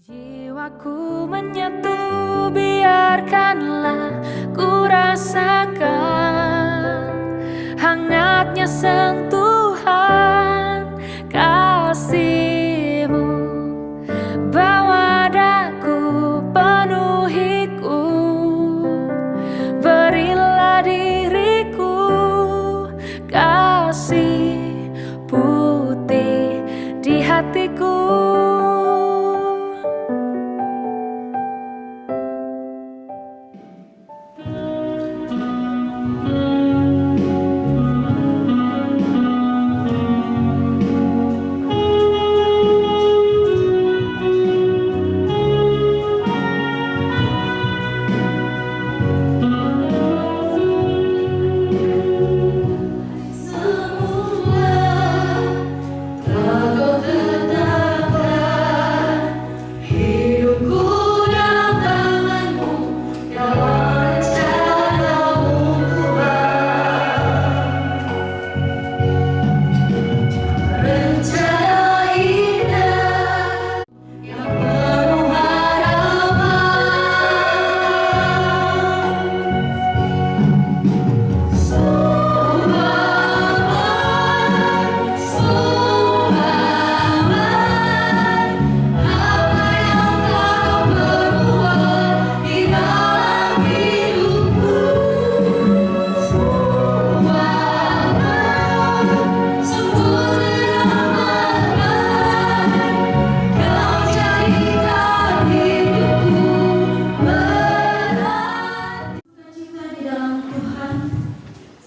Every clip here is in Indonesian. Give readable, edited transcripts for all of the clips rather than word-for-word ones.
Jiwaku menyatu, biarkanlah ku rasakan hangatnya sentuhan kasih-Mu. Bawa daku, penuhiku, berilah diriku kasih putih di hatiku.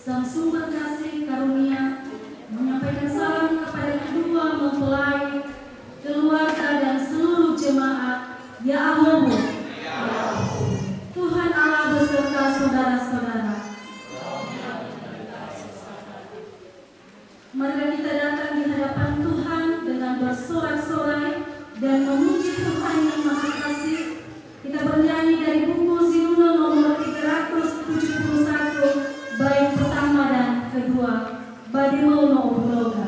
Sang sumber kasih karunia menyampaikan salam kepada kedua mempelai, keluarga dan seluruh jemaat. Ya Allah, Tuhan Allah beserta saudara-saudara. Mari kita datang di hadapan Tuhan dengan bersorak-sorai dan memuji Tuhan yang Maha Kasih. Kita bernyanyi dari buku Zinuno nomor 371. Baik pertama dan kedua, Badimono Uloga.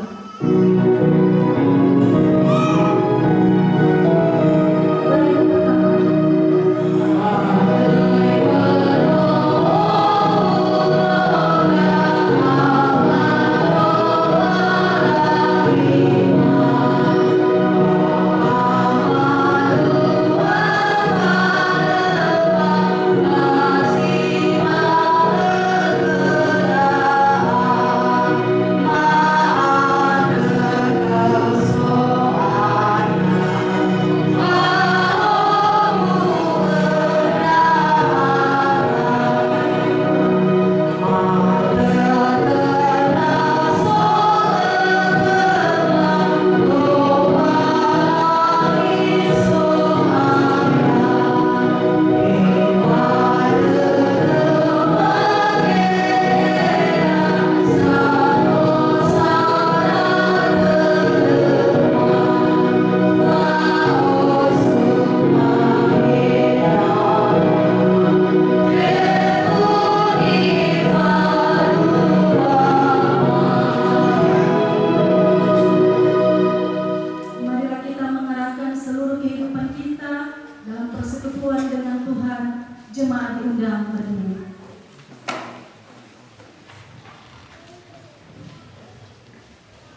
Jemaat diundang berdiri.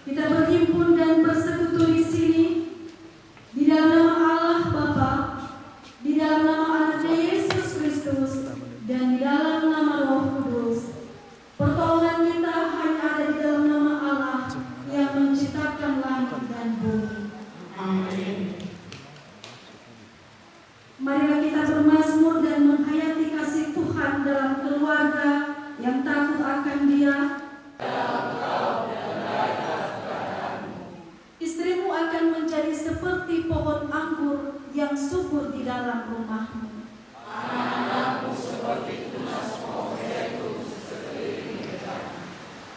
Kita berhimpun dan bersekutu di sini di dalam nama Allah Bapa, di dalam nama Anaknya Yesus Kristus, dan di dalam nama Roh Kudus. Pertolongan kita hanya ada di dalam nama Allah yang menciptakan langit dan bumi. Amin. Marilah kita bermazmur dan menghayati kasih Tuhan dalam keluarga yang takut akan Dia. Istrimu akan menjadi seperti pohon anggur yang subur di dalam rumahmu. Anak-anakmu seperti tunas pohon zaitun sekeliling kita.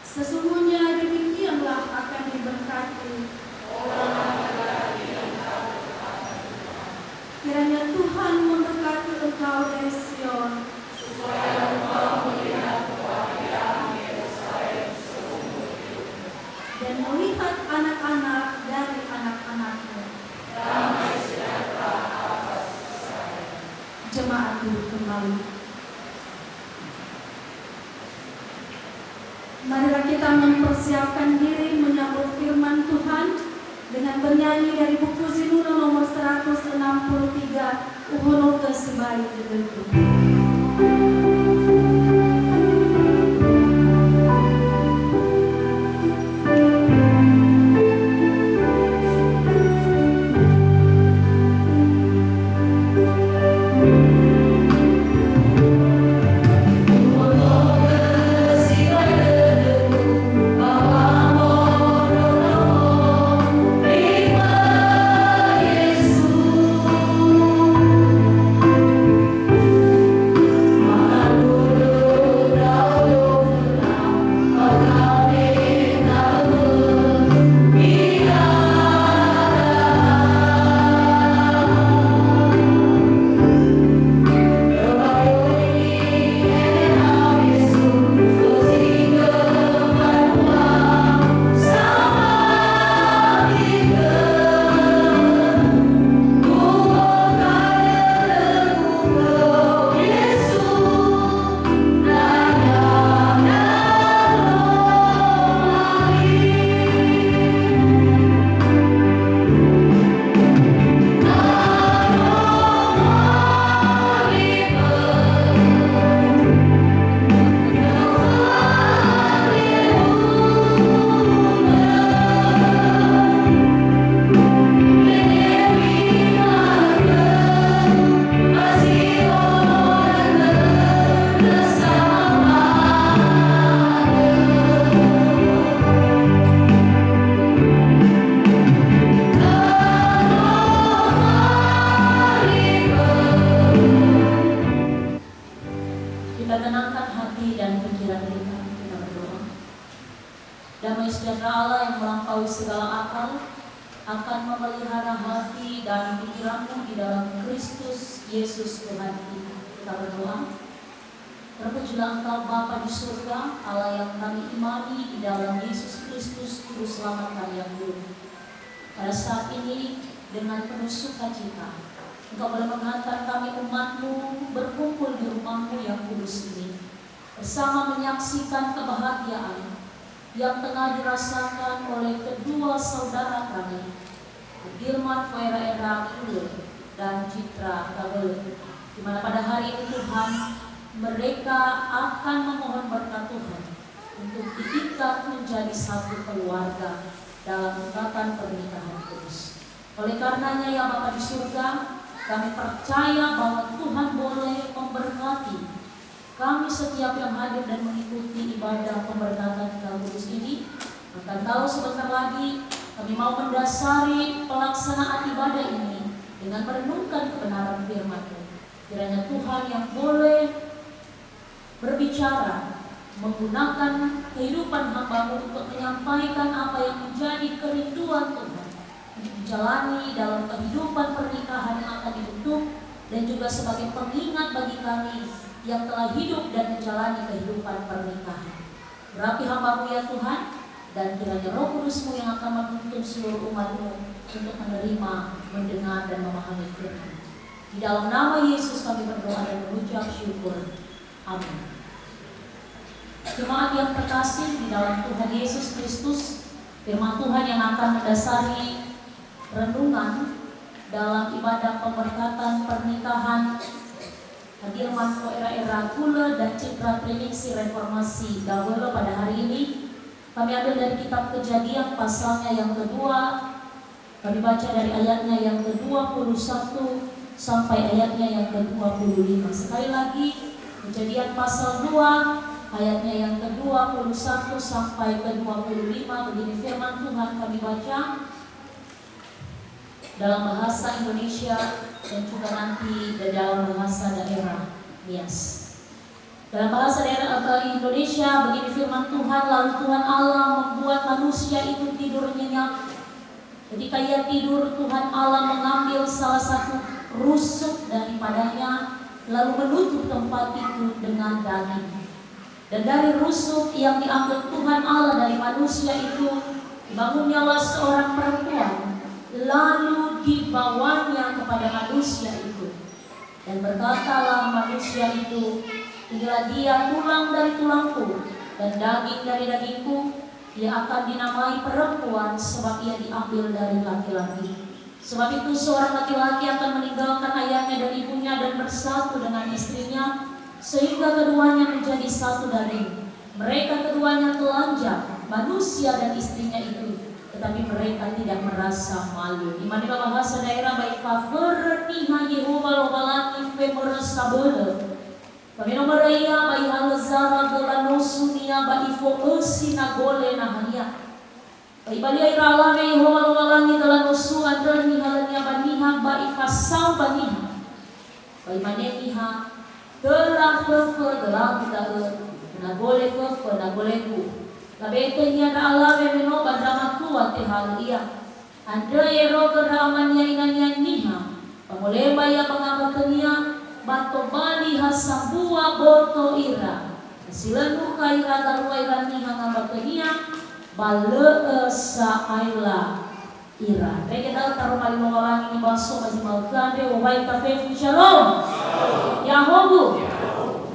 Sesungguhnya demikianlah akan diberkati orang laki-laki yang takut akan Tuhan. Kiranya Tuhan memberkati engkau dari Sion, supaya engkau melihat kebahagiaan Yerusalem seumur hidup, dan melihat anak-anak dari anak-anakmu. Damai sejahtera Marilah kita mempersiapkan diri menyambut firman Tuhan dengan bernyanyi dari buku Zinuno nomor 163, Uhono ke Sibai Tertentu. Damai sejahtera Allah yang melampaui segala akal akan memelihara hati dan pikiranmu di dalam Kristus Yesus Tuhan kita. Kita berdoa. Terpujilah Engkau Bapa di surga, Allah yang kami imani di dalam Yesus Kristus Juru Selamat kami yang dulu. Pada saat ini dengan penuh sukacita, Engkau boleh mengantar kami umat-Mu berkumpul di rumah-Mu yang kudus ini, bersama menyaksikan kebahagiaan yang tengah dirasakan oleh kedua saudara kami, Gilman Fuera Era Kule dan Citra Kabel, di mana pada hari ini Tuhan mereka akan memohon berkat Tuhan untuk diikat menjadi satu keluarga dalam ikatan pernikahan kudus. Oleh karenanya ya Bapa di surga, kami percaya bahwa Tuhan boleh memberkati kami setiap yang hadir dan mengikuti ibadah pemberkatan dalam kudus ini. Akan tahu sebentar lagi kami mau mendasari pelaksanaan ibadah ini dengan merenungkan kebenaran firman-Mu. Kiranya Tuhan yang boleh berbicara, menggunakan kehidupan hamba-Mu untuk menyampaikan apa yang menjadi kerinduan Tuhan untuk dijalani dalam kehidupan pernikahan yang akan dibentuk, dan juga sebagai pengingat bagi kami yang telah hidup dan menjalani kehidupan pernikahan. Berapi hamba-Mu ya Tuhan, dan kiranya Roh Kudus-Mu yang akan menuntun seluruh umat-Mu untuk menerima, mendengar, dan memahami firman. Di dalam nama Yesus kami berdoa dan mengucap syukur. Amin. Jemaat yang terkasih di dalam Tuhan Yesus Kristus, firman Tuhan yang akan mendasari renungan dalam ibadah pemberkatan pernikahan Gilman Fuera Kule dan Citra Prediksi Reformasi Dawelo pada hari ini, kami ambil dari kitab Kejadian pasalnya yang kedua. Kami baca dari ayatnya yang ke-21 sampai ayatnya yang ke-25. Sekali lagi, Kejadian pasal 2 ayatnya yang ke-21 sampai ke-25. Begini firman Tuhan kami baca dalam bahasa Indonesia dan juga nanti dalam bahasa daerah Nias. Dalam bahasa daerah Indonesia begini firman Tuhan, lalu Tuhan Allah membuat manusia itu tidur nyenyak. Ketika ia tidur, Tuhan Allah mengambil salah satu rusuk daripadanya, lalu menutup tempat itu dengan daging. Dan dari rusuk yang diambil Tuhan Allah dari manusia itu, bangunnyalah seorang perempuan, lalu dibawanya kepada manusia itu. Dan berkatalah manusia itu, inilah dia tulang dari tulangku dan daging dari dagingku. Ia akan dinamai perempuan sebab ia diambil dari laki-laki. Sebab itu seorang laki-laki akan meninggalkan ayahnya dan ibunya dan bersatu dengan istrinya, sehingga keduanya menjadi satu daging. Mereka keduanya telanjang, manusia dan istrinya itu, tetapi mereka tidak merasa malu. Di mana bahasa daerah baik favor niha Yehova lobalani femeresabele. Kami nomor raya bayi halazara gelanosunia bayi fokusi nagole nahania. Bayi bali airala me Yehova lobalani gelanosu androni halania baniha bayi fasau baniha. Bayi maneniha gelang fefer gelang kita nagole fefer nagole ku. Labete niya na alave meno badama kuwa te halia. Andre ero geramanya inanya niha. Pamoleba ya pangabatenia bato bali hasambua boto ira. Silenu kaira galua ira niha ngabatenia bale sa aila ira. Reke dal taruh kali mengalangi ni baso masih malkande wabai kafe shalom. Yahobu.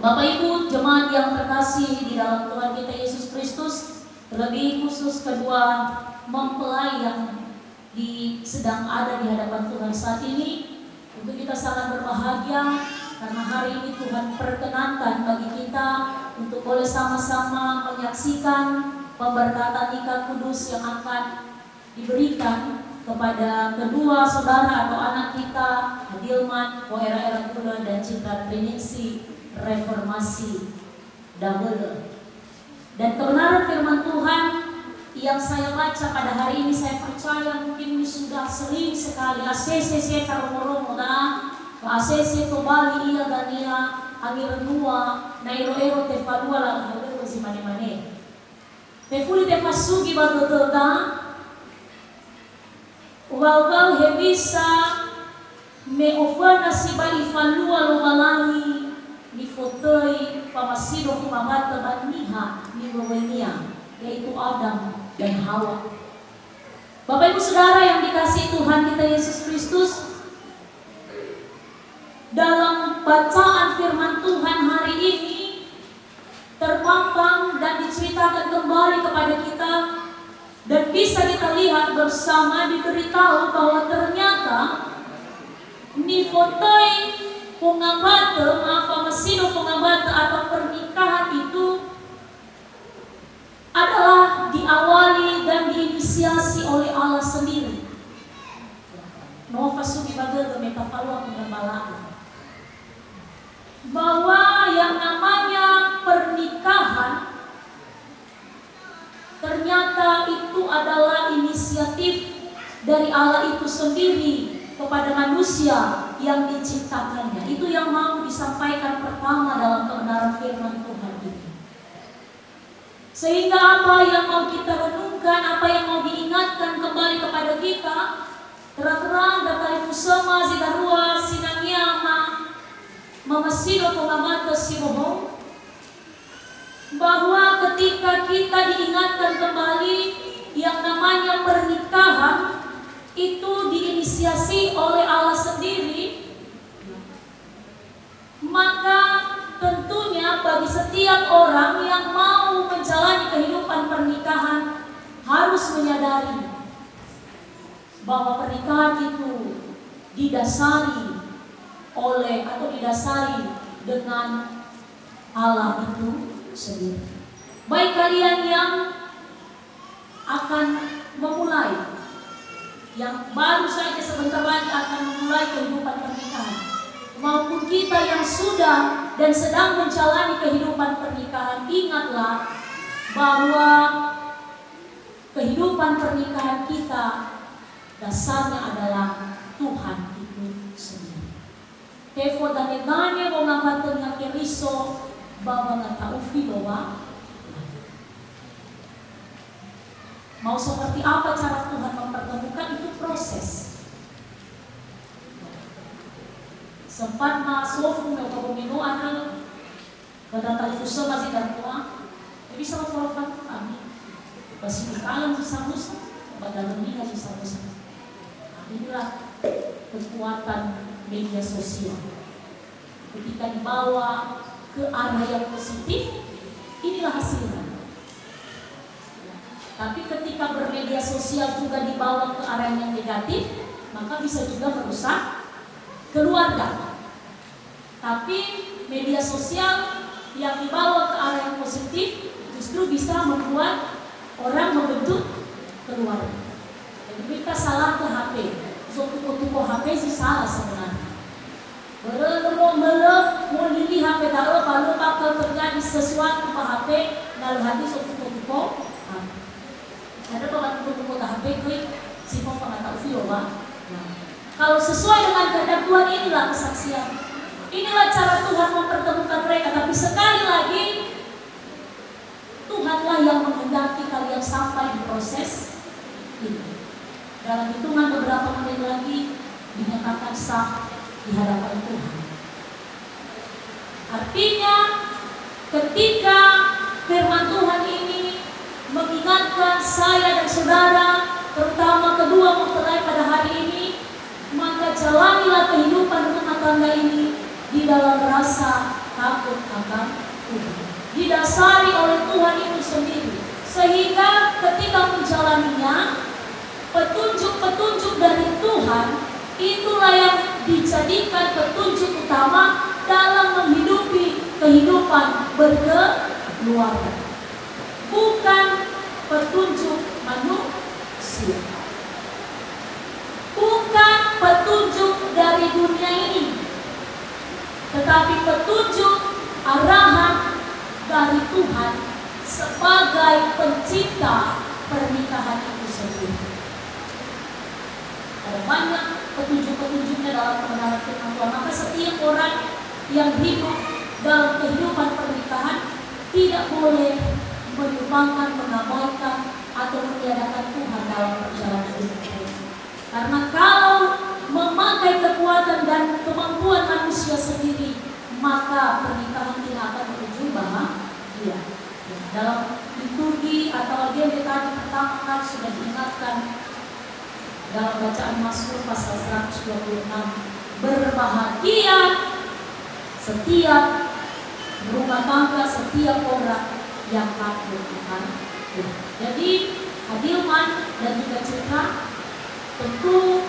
Bapak Ibu jemaat yang terkasih di dalam Tuhan kita Yesus Kristus, terlebih khusus kedua mempelai yang sedang ada di hadapan Tuhan saat ini, untuk kita sangat berbahagia karena hari ini Tuhan perkenankan bagi kita untuk boleh sama-sama menyaksikan pemberkatan nikah kudus yang akan diberikan kepada kedua saudara atau anak kita, Adilman, Poera Kula dan Citra Triningsi Reformasi Double. Dan kebenaran firman Tuhan yang saya baca pada hari ini, saya percaya mungkin ini sudah sering sekali ACC taruh-taruh ACC to Bali iya gania angir dua na ero te falua la halo si mane te fuli te fasugi badotota ugal hebisa me ofana si bali falua lo balangi ni fotoi pamasido kumamata baniha ni Romania, yaitu Adam dan Hawa. Bapak Ibu Saudara yang dikasihi Tuhan kita Yesus Kristus, dalam bacaan firman Tuhan hari ini terpampang dan diceritakan kembali kepada kita, dan bisa kita lihat bersama, diberitahu bahwa ternyata ni fotoi pengambata, masino pengambata atau pernikahan itu adalah diawali dan diinisiasi oleh Allah sendiri. Nova sugi bagel metafalua pengembalaan. Bahwa yang namanya pernikahan ternyata itu adalah inisiatif dari Allah itu sendiri kepada manusia yang diciptakannya. Itu yang mau disampaikan pertama dalam kebenaran firman Tuhan ini. Sehingga apa yang mau kita renungkan, apa yang mau diingatkan kembali kepada kita, terang-terang datang fusama zidarua sinangiama mamasido pengamata sibohong, bahwa ketika kita diingatkan kembali yang namanya pernikahan itu diinisiasi oleh Allah sendiri, maka tentunya bagi setiap orang yang mau menjalani kehidupan pernikahan harus menyadari bahwa pernikahan itu didasari oleh atau didasari dengan Allah itu sendiri. Baik kalian yang akan memulai, yang baru saja sebentar lagi akan memulai kehidupan pernikahan, maupun kita yang sudah dan sedang menjalani kehidupan pernikahan, ingatlah bahwa kehidupan pernikahan kita dasarnya adalah Tuhan itu sendiri. Tefo danegane mo ngapatnya keriso baba ngataufi doa. Mau seperti apa cara Tuhan mempertemukan, itu proses. Sempat masofu na pagumino anal kadang fuso masih dartua, bisa mengolofkan kami. Masih dikalang si samusa, padahal niya si samusa. Inilah kekuatan media sosial. Ketika dibawa ke arah yang positif, inilah hasilnya. Tapi ketika bermedia sosial juga dibawa ke arah yang negatif, maka bisa juga merusak keluarga. Tapi media sosial yang dibawa ke arah yang positif justru bisa membuat orang membentuk keluarga. Jadi kita salah ke HP. So tuko HP sih salah sebenarnya. Belum mau lili HP kalau bakal terjadi sesuatu ke HP, lalu hati so tuko. Ada bawa tuko HP gue sifat pengatau viola. Kalau sesuai dengan kehendak Tuhan, inilah kesaksian. Inilah cara Tuhan mempertemukan mereka. Tapi sekali lagi, Tuhanlah yang menghendaki kalian sampai di proses ini. Dalam hitungan beberapa menit lagi dinyatakan sah di hadapan Tuhan. Artinya, ketika firman Tuhan ini mengingatkan saya dan saudara, terutama kedua mempelai pada hari ini, maka jalanilah kehidupan rumah tangga ini di dalam rasa takut akan Tuhan, didasari oleh Tuhan itu sendiri, sehingga ketika menjalaninya, petunjuk-petunjuk dari Tuhan itulah yang dijadikan petunjuk utama dalam menghidupi kehidupan berkeluarga, bukan petunjuk manusia, bukan petunjuk dari dunia ini, tetapi petunjuk arahan dari Tuhan sebagai pencipta pernikahan itu sendiri. Ada banyak petunjuk-petunjuknya dalam kebenaran firman Tuhan. Maka setiap orang yang hidup dalam kehidupan pernikahan tidak boleh menyumbangkan, mengabaikan atau meniadakan Tuhan dalam perjalanan hidup. Karena kalau memakai kekuatan dan kemampuan manusia sendiri, maka pernikahan tidak akan berujung bahagia. Dalam liturgi atau agenda tadi pertama kan sudah diingatkan dalam bacaan Mazmur pasal 126, berbahagia setiap rumah tangga, setiap orang yang takut akan Tuhan. Jadi Adilman dan juga Citra, tentu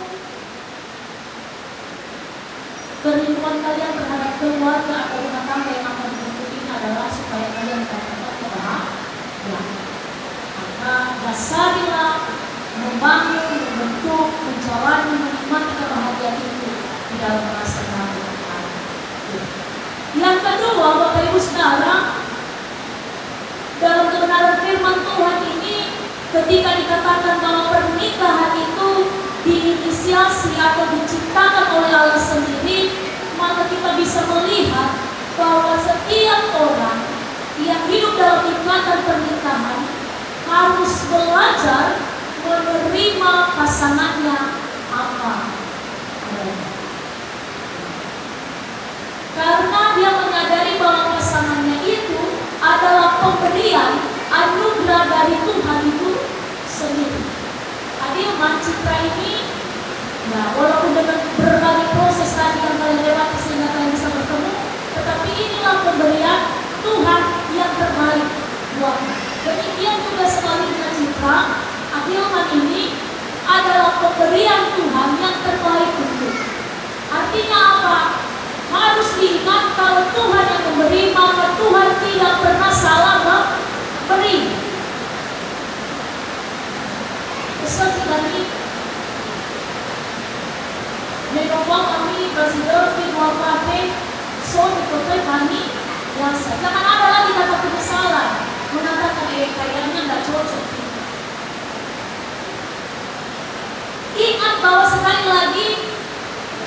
kerinduan kalian terhadap keluarga atau rumah tangga yang akan dibentuk ini adalah supaya kalian dapat kebahagiaan. Maka dasarilah membangun, membentuk, menjalani, menikmati kebahagiaan itu di dalam rasa takut akan Tuhan. Yang kedua, Bapak Ibu Saudara, dalam kebenaran firman Tuhan ini, ketika dikatakan bahwa pernikahan itu diinisiasi atau diciptakan oleh Allah sendiri, maka kita bisa melihat bahwa setiap orang yang hidup dalam ikatan pernikahan harus belajar menerima pasangannya apa adanya. Karena dia menyadari bahwa pasangannya itu adalah pemberian anugerah dari Tuhan itu sendiri. Adilman, Citra ini, ya walaupun dengan berbagai proses tadi yang kalian lewati sehingga kalian bisa bertemu, tetapi inilah pemberian Tuhan yang terbaik buatnya. Demikian juga sebaliknya Citra, Adilman ini adalah pemberian Tuhan yang terbaik untuk. Artinya apa? Harus diingat kalau Tuhan yang memberi, maka Tuhan tidak pernah salah memberi. Seperti tadi, Megafon kami Presiden Firwafate, so dikotai kami biasa. Jangan ada lagi kata penyesalan, mengatakan kayaknya nggak cocok. Ingat bahwa sekali lagi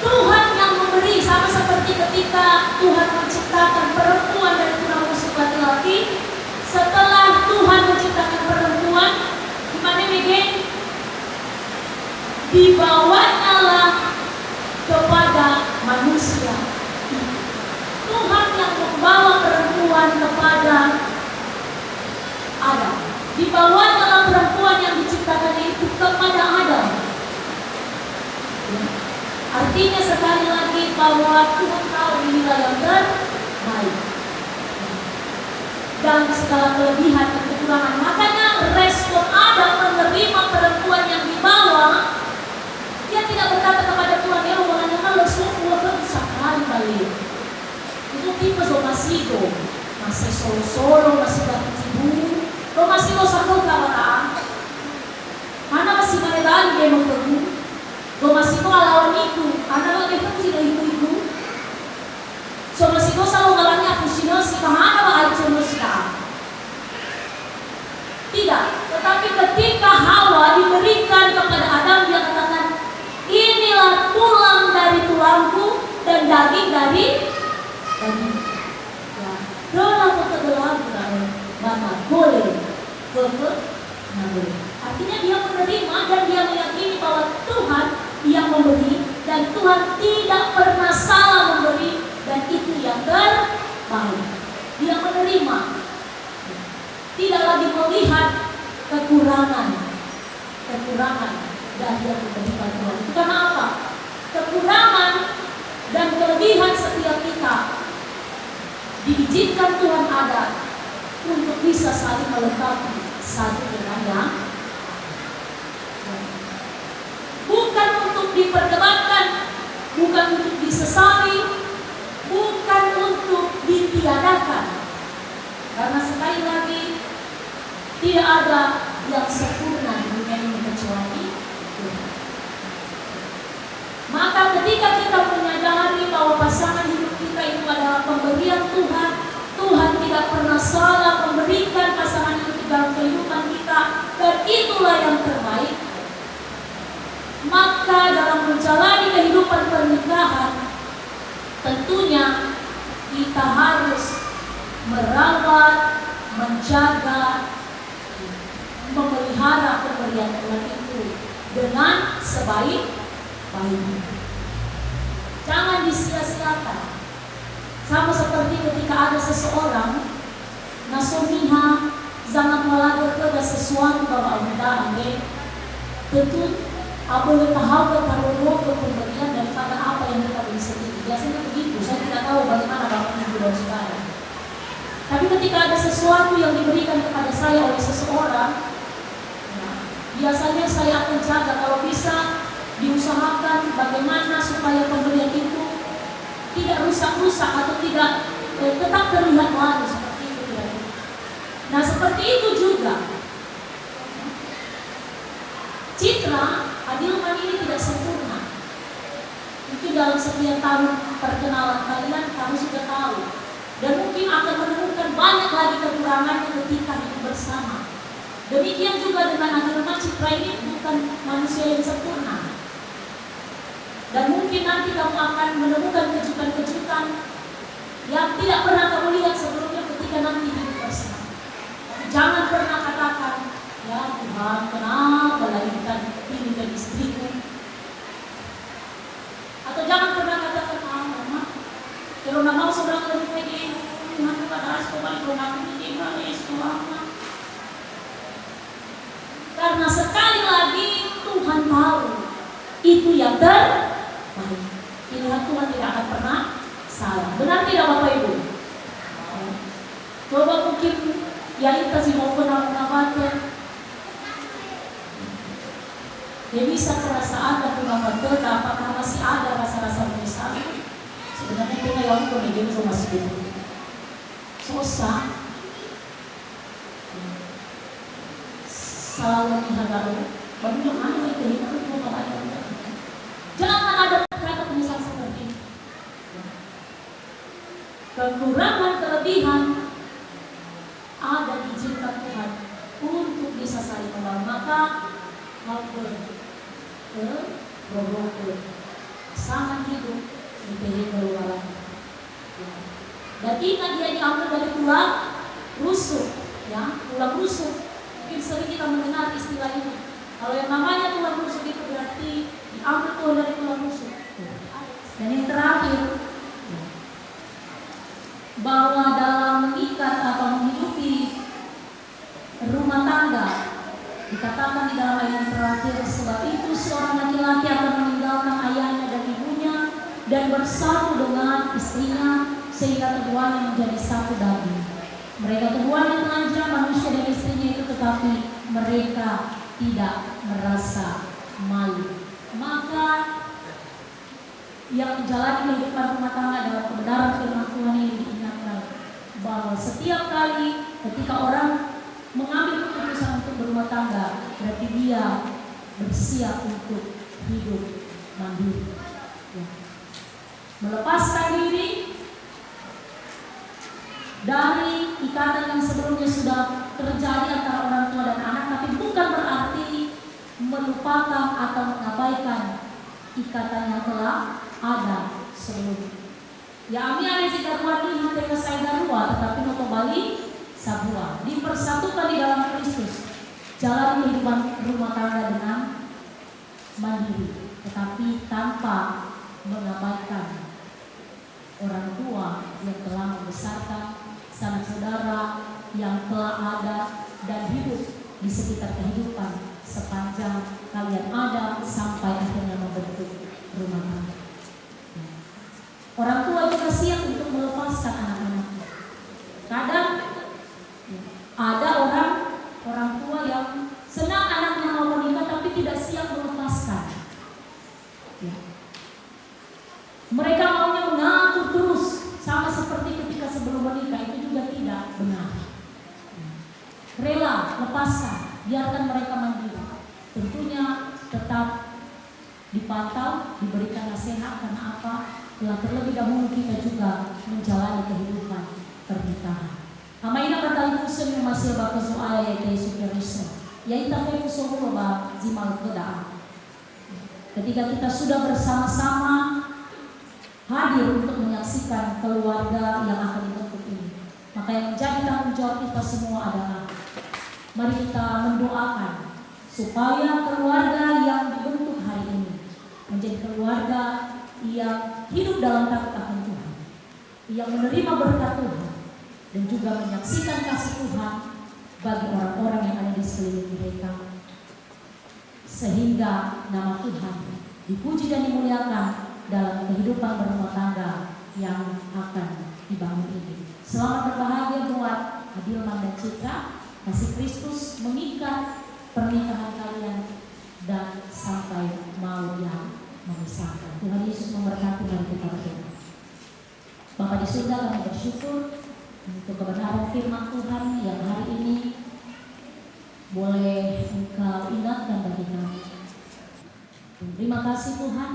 Tuhan yang memberi, sama seperti ketika Tuhan menciptakan perempuan dari tulang rusuk laki-laki. Setelah Tuhan menciptakan perempuan, gimana begini? Dibawanyalah kepada manusia. Tuhan yang membawa perempuan kepada Adam. Dibawanyalah perempuan yang diciptakan itu kepada Adam. Artinya sekali lagi bahwa Tuhan tahu inilah yang terbaik dan segala kelebihan dan kekurangan. Makanya respon Adam menerima perempuan yang dibawa, dia tidak berkata kepada Tuhan, ya Allah, kalau semua bisa kali. Itu tipe Zomasido, masih solo-solo, masih batu cibu, lo masih lo sakot kawan, mana masih menedali dia mau pergi, lo masih lo alawan itu, anak lo dia pun tidak ibu-ibu, so masih lo selalu ngalami afusinasi, kemana lo aja sekarang? Tidak, tetapi ketika Hawa diberikan kepada Adam, dia katakan, inilah tulang dari tulangku dan daging dari daging. Ya, doa kekedelan maka boleh, boleh. Artinya dia menerima dan dia meyakini bahwa Tuhan yang memberi dan Tuhan tidak pernah salah memberi dan itu yang terbaik. Dia menerima, tidak lagi melihat kekurangan dari yang diberikan Tuhan. Itu karena apa? Kekurangan dan kelebihan setiap kita diizinkan Tuhan ada untuk bisa saling melengkapi satu dengan yang bukan untuk diperdebatkan, bukan untuk disesali, bukan untuk ditiadakan. Karena sekali lagi tidak ada yang sempurna di dunia ini kecuali Tuhan. Maka ketika kita menyadari bahwa pasangan hidup kita itu adalah pemberian Tuhan, Tuhan tidak pernah salah memberikan pasangan hidup dalam kehidupan kita dan itulah yang terbaik. Maka dalam menjalani kehidupan pernikahan, tentunya kita harus merawat, menjaga, memelihara pemberian Tuhan itu dengan sebaik-baiknya. Jangan disia-siakan. Sama seperti ketika ada seseorang nasomiha zangat melakukan kepada sesuatu bahwa anda ambil tentu boleh tahu ke pemberian daripada apa yang kita beri sendiri. Biasanya begitu. Saya tidak tahu bagaimana Bapak Ibu dan Saudara. Tapi ketika ada sesuatu yang diberikan kepada saya oleh seseorang, biasanya saya akan jaga kalau bisa diusahakan bagaimana supaya pemberian itu tidak rusak-rusak atau tidak tetap terlihat baru seperti itu. Nah seperti itu juga citra Adilman ini tidak sempurna. Mungkin dalam sekian tahun perkenalan kalian kamu sudah tahu dan mungkin akan menemukan banyak lagi kekurangannya ketika hidup bersama. Demikian juga dengan Adilman, citra ini bukan manusia yang sempurna. Dan mungkin nanti kamu akan menemukan kejutan-kejutan yang tidak pernah kamu lihat sebelumnya ketika nanti hidup bersama. Jangan pernah katakan, ya Tuhan, kenapa lahirkan ini dan istriku? Atau jangan pernah katakan, mama, kalau nak mau seorang lebih baik, Tuhan kepada aku kembali kalau aku ini Tuhan. Karena sekali lagi Tuhan tahu itu yang terbaik. Pilihan Tuhan tidak akan pernah salah. Benar tidak Bapak Ibu? Coba mungkin yang kita sih mau pernah mengatakan dia bisa perasaan dan mengatakan apakah masih ada rasa-rasa menyesal. Sebenarnya kita yang kemudian masih hidup. Sosa selalu dihadapi. Bagaimana itu hidup itu jangan ada kata penyesal seperti itu. Kekurangan kelebihan ada diizinkan Tuhan untuk bisa saling membangun. Maka sangat hidup diberi keluaran. Dan ingat dia diambil dari tulang rusuk, ya, tulang rusuk. Mungkin sering kita mendengar istilah ini. Kalau yang namanya tulang rusuk itu berarti diambil Tuhan dari tulang rusuk. Dan yang terakhir, bahwa dalam mengikat atau menghidupi rumah tangga dikatakan di dalam ayat yang terakhir, sebab itu seorang laki-laki akan meninggalkan ayahnya dan ibunya dan bersatu dengan istrinya sehingga keduanya menjadi satu daging. Mereka keduanya telanjang, manusia dan istrinya itu tetapi mereka tidak merasa malu. Maka yang menjalani kehidupan rumah tangga dalam kebenaran firman Tuhan ini diingatkan bahwa setiap kali ketika orang mengambil keputusan untuk berumah tangga, berarti dia bersiap untuk hidup mandiri, ya. Melepaskan diri dari ikatan yang sebelumnya sudah terjadi antara orang tua dan anak, tapi bukan berarti melupakan atau mengabaikan ikatan yang telah ada sebelumnya. Ya ami ada jika kuati hati kesaidarua, tetapi noto bali sabua, dipersatukan di dalam Kristus. Jalan kehidupan rumah tangga dengan mandiri, tetapi tanpa mengabaikan orang tua yang telah membesarkan, sanak saudara yang telah ada dan hidup di sekitar kehidupan sepanjang kalian ada sampai akhirnya membentuk rumah tangga. Orang tua juga siap untuk melepaskan anak-anaknya. Kadang ada orang tua yang senang anaknya mau menikah tapi tidak siap melepaskan. Mereka maunya mengatur terus sama seperti ketika sebelum menikah, itu juga tidak benar. Rela lepaskan, biarkan mereka mandiri. Tentunya tetap dipantau, diberikan nasihat, karena apa? Telah terlebih dahulu kita juga menjalani kehidupan pernikahan. Amaina bertalifusun yang masih baku soal yaitu superiornya, yaitu fefusun ba jimal kedaan. Ketika kita sudah bersama-sama hadir untuk menyaksikan keluarga yang akan dibentuk ini, maka yang menjadi tanggung jawab kita semua adalah mari kita mendoakan supaya keluarga yang dibentuk hari ini menjadi keluarga yang hidup dalam takut akan Tuhan, yang menerima berkat Tuhan, dan juga menyaksikan kasih Tuhan bagi orang-orang yang ada di sekeliling mereka, sehingga nama Tuhan dipuji dan dimuliakan dalam kehidupan berumah tangga yang akan dibangun ini. Selamat berbahagia buat Adilman dan Citra. Kasih Kristus mengikat pernikahan kalian dan sampai mau yang memisahkan. Tuhan Yesus memberkati, mari kita berdoa. Bapa di surga, kami bersyukur untuk kebenaran firman Tuhan yang hari ini boleh Engkau ingatkan bagi kami. Dan terima kasih Tuhan,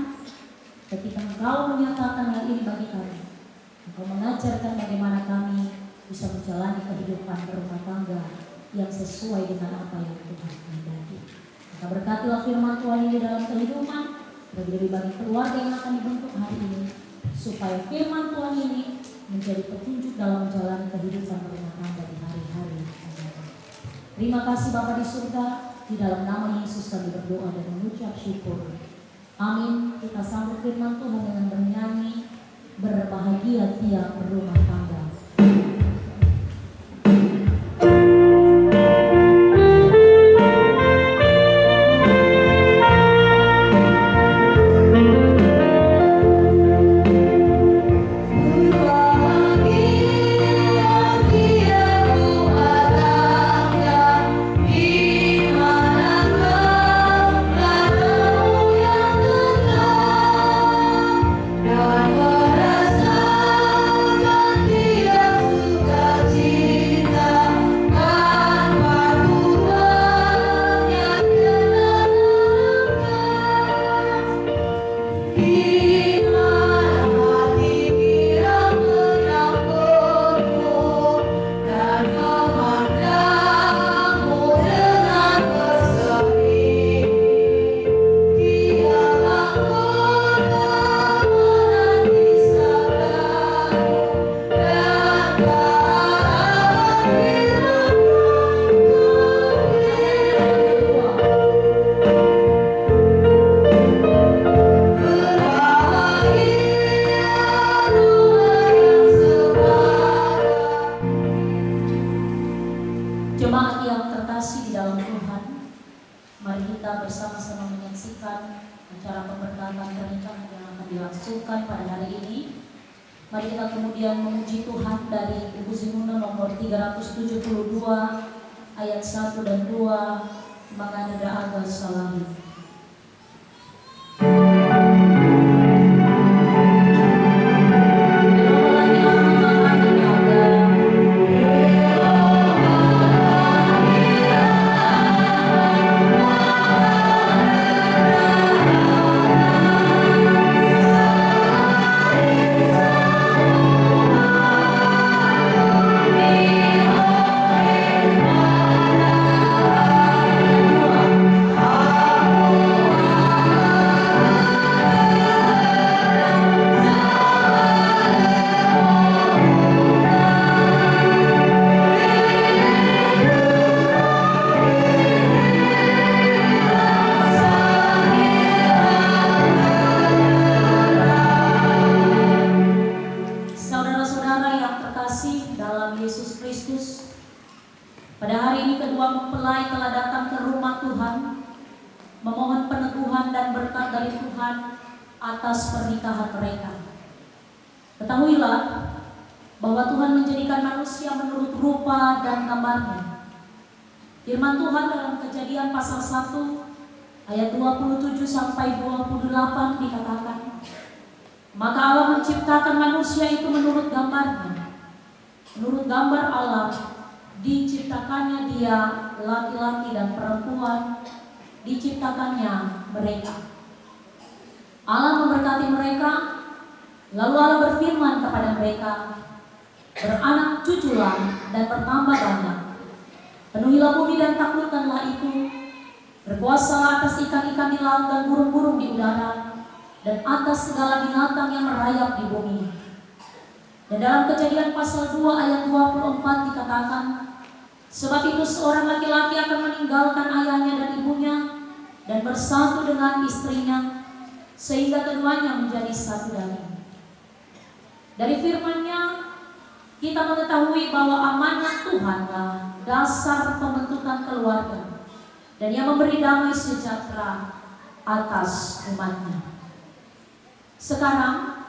ketika Engkau menyatakan hal ini bagi kami, Engkau mengajarkan bagaimana kami bisa menjalani kehidupan berumah tangga yang sesuai dengan apa yang Tuhan kehendaki. Maka berkatilah firman Tuhan ini dalam kehidupan, lebih-lebih bagi keluarga yang akan dibentuk hari ini, supaya firman Tuhan ini menjadi petunjuk dalam menjalani kehidupan berumah tangga di hari-hari mendatang. Terima kasih Bapa di surga, di dalam nama Yesus kami berdoa dan mengucap syukur. Amin. Kita sambut firman Tuhan dengan bernyanyi, berbahagia tiap berumah tangga. Jemaat yang terkasih di dalam Tuhan, mari kita bersama-sama menyaksikan acara pemberkatan pernikahan yang akan dilangsungkan pada hari ini. Mari kita kemudian memuji Tuhan dari Ibu Zinuna nomor 372, ayat 1 dan 2 mengandung agak salahi. Saudara-saudara yang terkasih dalam Yesus Kristus, pada hari ini kedua mempelai telah datang ke rumah Tuhan, memohon peneguhan dan berkat dari Tuhan atas pernikahan mereka. Ketahuilah bahwa Tuhan menjadikan manusia menurut rupa dan gambarnya. Firman Tuhan dalam Kejadian pasal 1 ayat 27 sampai 28 dikatakan, maka Allah menciptakan manusia itu menurut gambarnya. Menurut gambar Allah diciptakannya dia, laki-laki dan perempuan diciptakannya mereka. Allah memberkati mereka, lalu Allah berfirman kepada mereka, beranak cuculah dan bertambah banyak. Penuhilah bumi dan taklukkanlah itu. Berkuasalah atas ikan-ikan di laut dan burung-burung di udara, dan atas segala binatang yang merayap di bumi. Dan dalam Kejadian pasal 2 ayat 24 dikatakan, sebab itu seorang laki-laki akan meninggalkan ayahnya dan ibunya dan bersatu dengan istrinya, sehingga keduanya menjadi satu daging. Dari firman-Nya kita mengetahui bahwa amanat Tuhanlah dasar pembentukan keluarga, dan Ia memberi damai sejahtera atas umat-Nya. Sekarang,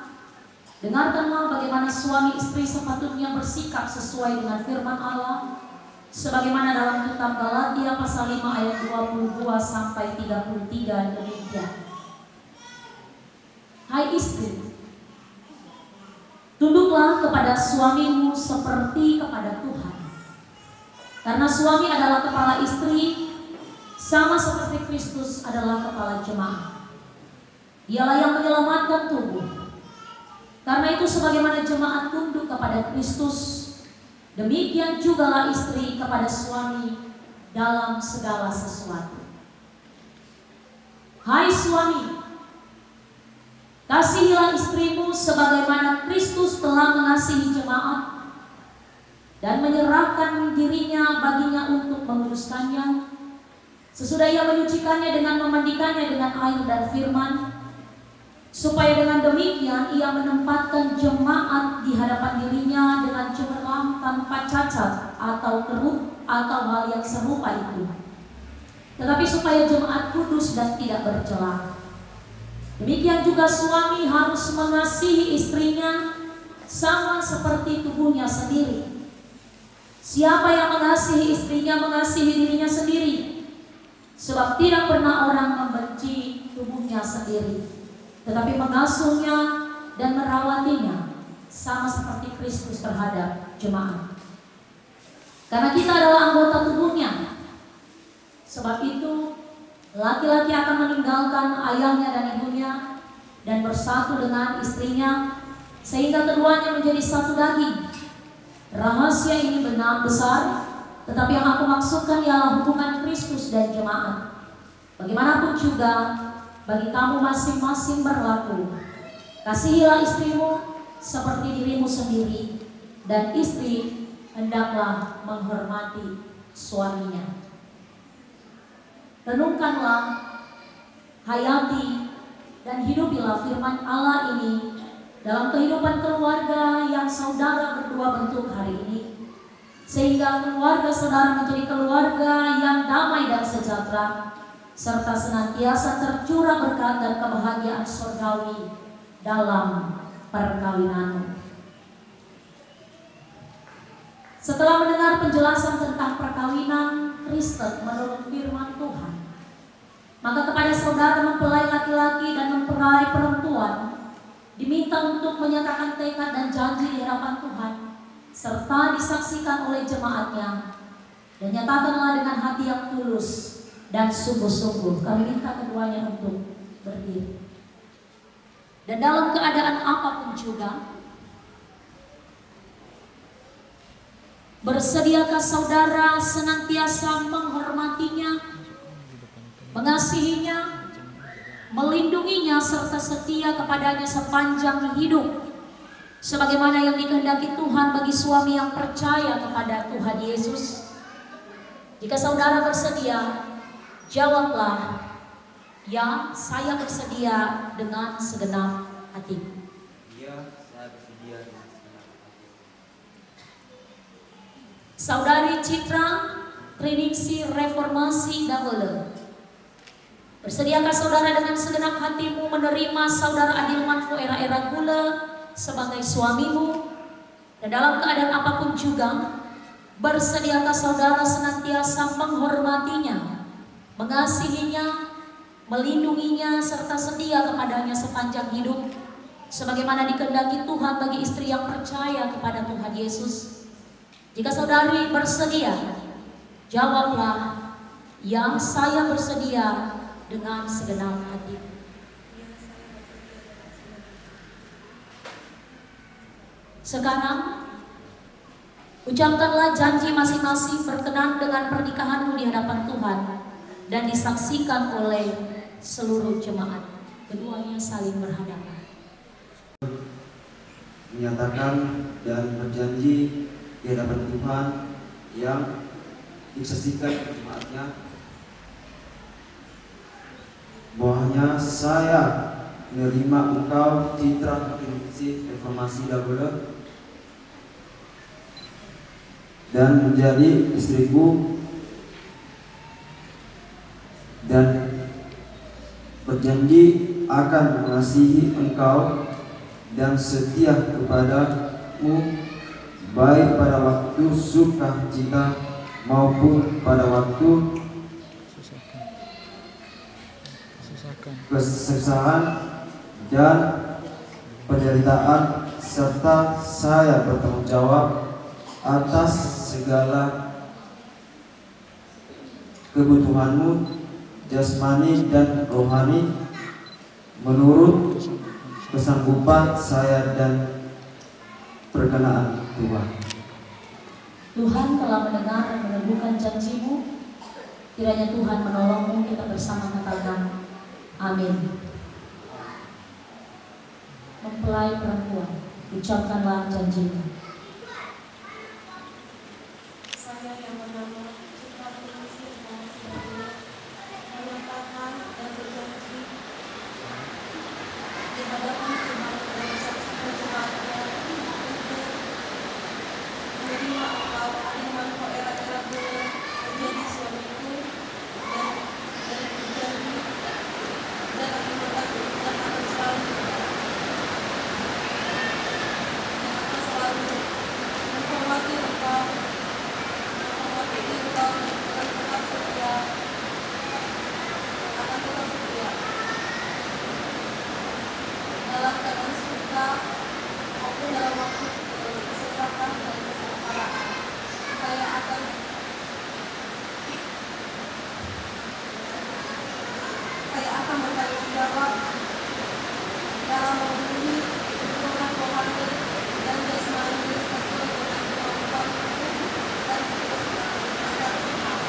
dengarkanlah bagaimana suami istri sepatutnya bersikap sesuai dengan firman Allah, sebagaimana dalam kitab Galatia pasal 5 ayat 22 sampai 33 demikian. Hai istri, tunduklah kepada suamimu seperti kepada Tuhan. Karena suami adalah kepala istri, sama seperti Kristus adalah kepala jemaat. Dialah yang menyelamatkan tubuh. Karena itu sebagaimana jemaat tunduk kepada Kristus, demikian jugalah istri kepada suami dalam segala sesuatu. Hai suami, kasihilah istrimu sebagaimana Kristus telah mengasihi jemaat dan menyerahkan dirinya baginya untuk menguduskannya, sesudah Ia menyucikannya dengan memandikannya dengan air dan firman, supaya dengan demikian Ia menempatkan jemaat di hadapan dirinya dengan cemerlang, tanpa cacat atau keruk atau hal yang serupa itu, tetapi supaya jemaat kudus dan tidak bercela. Demikian juga suami harus mengasihi istrinya sama seperti tubuhnya sendiri. Siapa yang mengasihi istrinya mengasihi dirinya sendiri, sebab tidak pernah orang membenci tubuhnya sendiri, tetapi mengasuhnya dan merawatinya sama seperti Kristus terhadap jemaat. Karena kita adalah anggota tubuhnya. Sebab itu laki-laki akan meninggalkan ayahnya dan ibunya dan bersatu dengan istrinya, sehingga keduanya menjadi satu daging. Rahasia ini benar besar, tetapi yang aku maksudkan ialah hubungan Kristus dan jemaat. Bagaimanapun juga bagi kamu masing-masing berlaku, kasihilah istrimu seperti dirimu sendiri, dan istri hendaklah menghormati suaminya. Renungkanlah, hayati, dan hidupilah firman Allah ini dalam kehidupan keluarga yang saudara berdua bentuk hari ini, sehingga keluarga saudara menjadi keluarga yang damai dan sejahtera, serta senantiasa tercurah berkat dan kebahagiaan surgawi dalam perkawinanmu. Setelah mendengar penjelasan tentang perkawinan, Kristen menurut firman Tuhan. Maka kepada saudara mempelai laki-laki dan mempelai perempuan diminta untuk menyatakan tekad dan janji di hadapan Tuhan serta disaksikan oleh jemaatnya, dan nyatakanlah dengan hati yang tulus dan sungguh-sungguh. Kami minta keduanya untuk berdiri. Dan dalam keadaan apapun juga, bersediakah saudara senantiasa menghormatinya, mengasihinya, melindunginya, serta setia kepadanya sepanjang hidup, sebagaimana yang dikehendaki Tuhan bagi suami yang percaya kepada Tuhan Yesus? Jika saudara bersedia, jawablah, "Ya, saya bersedia dengan segenap hati." Ya, saya bersedia dengan segenap hati. Saudari Citra Triningsi Reformasi Dawele, bersediakah saudara dengan segenap hatimu menerima saudara Adilman Fuera Gula sebagai suamimu? Dan dalam keadaan apapun juga, bersediakah saudara senantiasa menghormatinya, mengasihinya, melindunginya, serta setia kepadanya sepanjang hidup, sebagaimana dikehendaki Tuhan bagi istri yang percaya kepada Tuhan Yesus? Jika saudari bersedia, jawablah, "Ya, saya bersedia dengan segenap hati." Sekarang ucapkanlah janji masing-masing berkenan dengan pernikahanmu di hadapan Tuhan dan disaksikan oleh seluruh jemaat. Keduanya saling berhadapan. Menyatakan dan berjanji di hadapan Tuhan yang disaksikan jemaatnya bahwanya saya menerima engkau Citra Triningsi Reformasi Dawele dan menjadi istriku, dan berjanji akan mengasihi engkau dan setia kepadamu baik pada waktu sukacita maupun pada waktu kesusahan dan penderitaan, serta saya bertanggung jawab atas segala kebutuhanmu jasmani dan rohani menurut kesanggupan saya dan perkenaan Tuhan. Tuhan telah mendengar dan meneguhkan janjimu. Kiranya Tuhan menolongmu. Kita bersama katakan amin. Mempelai perempuan, ucapkanlah janjimu. Saya yang bernama Citra Triningsi Reformasi Dawele menyatakan dan berjanji di hadapan Tuhan dan disaksikan jemaatnya untuk menerima engkau Adilman Fuera Gula menjadi suamiku, dan berjanji dan akan selalu menghormati engkau, dengan tetap setia, akan tetap setia dalam keadaan suka maupun dalam waktu kesesakan dan kesengsaraan. Saya akan bertanggung jawab dalam memenuhi kebutuhan rohani dan jasmani sesuai dengan kemampuanku dan kesukaan Tuhan.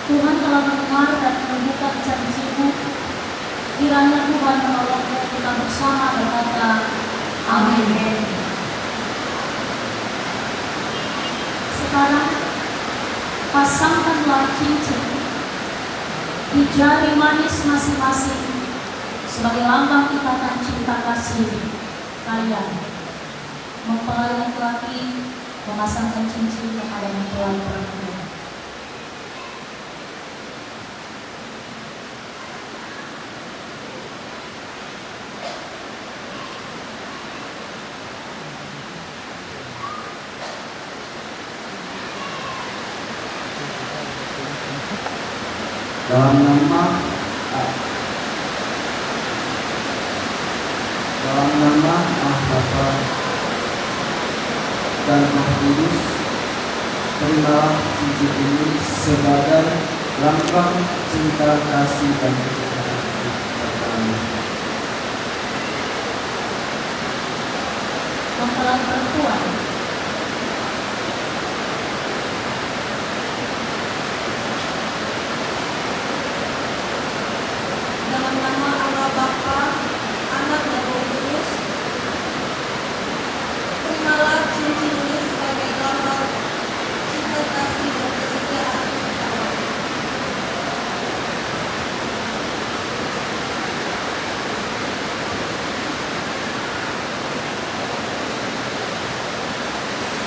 Tuhan telah mendengar dan meneguhkan janjimu. Kiranya Tuhan menolongmu. Kita bersama berkata amin. Sekarang pasangkanlah cincin di jari manis masing-masing sebagai lambang ikatan cinta kasih kalian. Mempelai laki-laki memasangkan cincin kepada mempelai perempuan. Dalam nama Bapa dan Roh Kudus, terimalah cincin ini sebagai lambang cinta kasih dan kecintaan kami. Mempelai perempuan. Dalam nama Allah Bapa, Anak dan Roh Kudus, terimalah cincin ini sebagai lambang cinta kasih dan kesetiaan kita.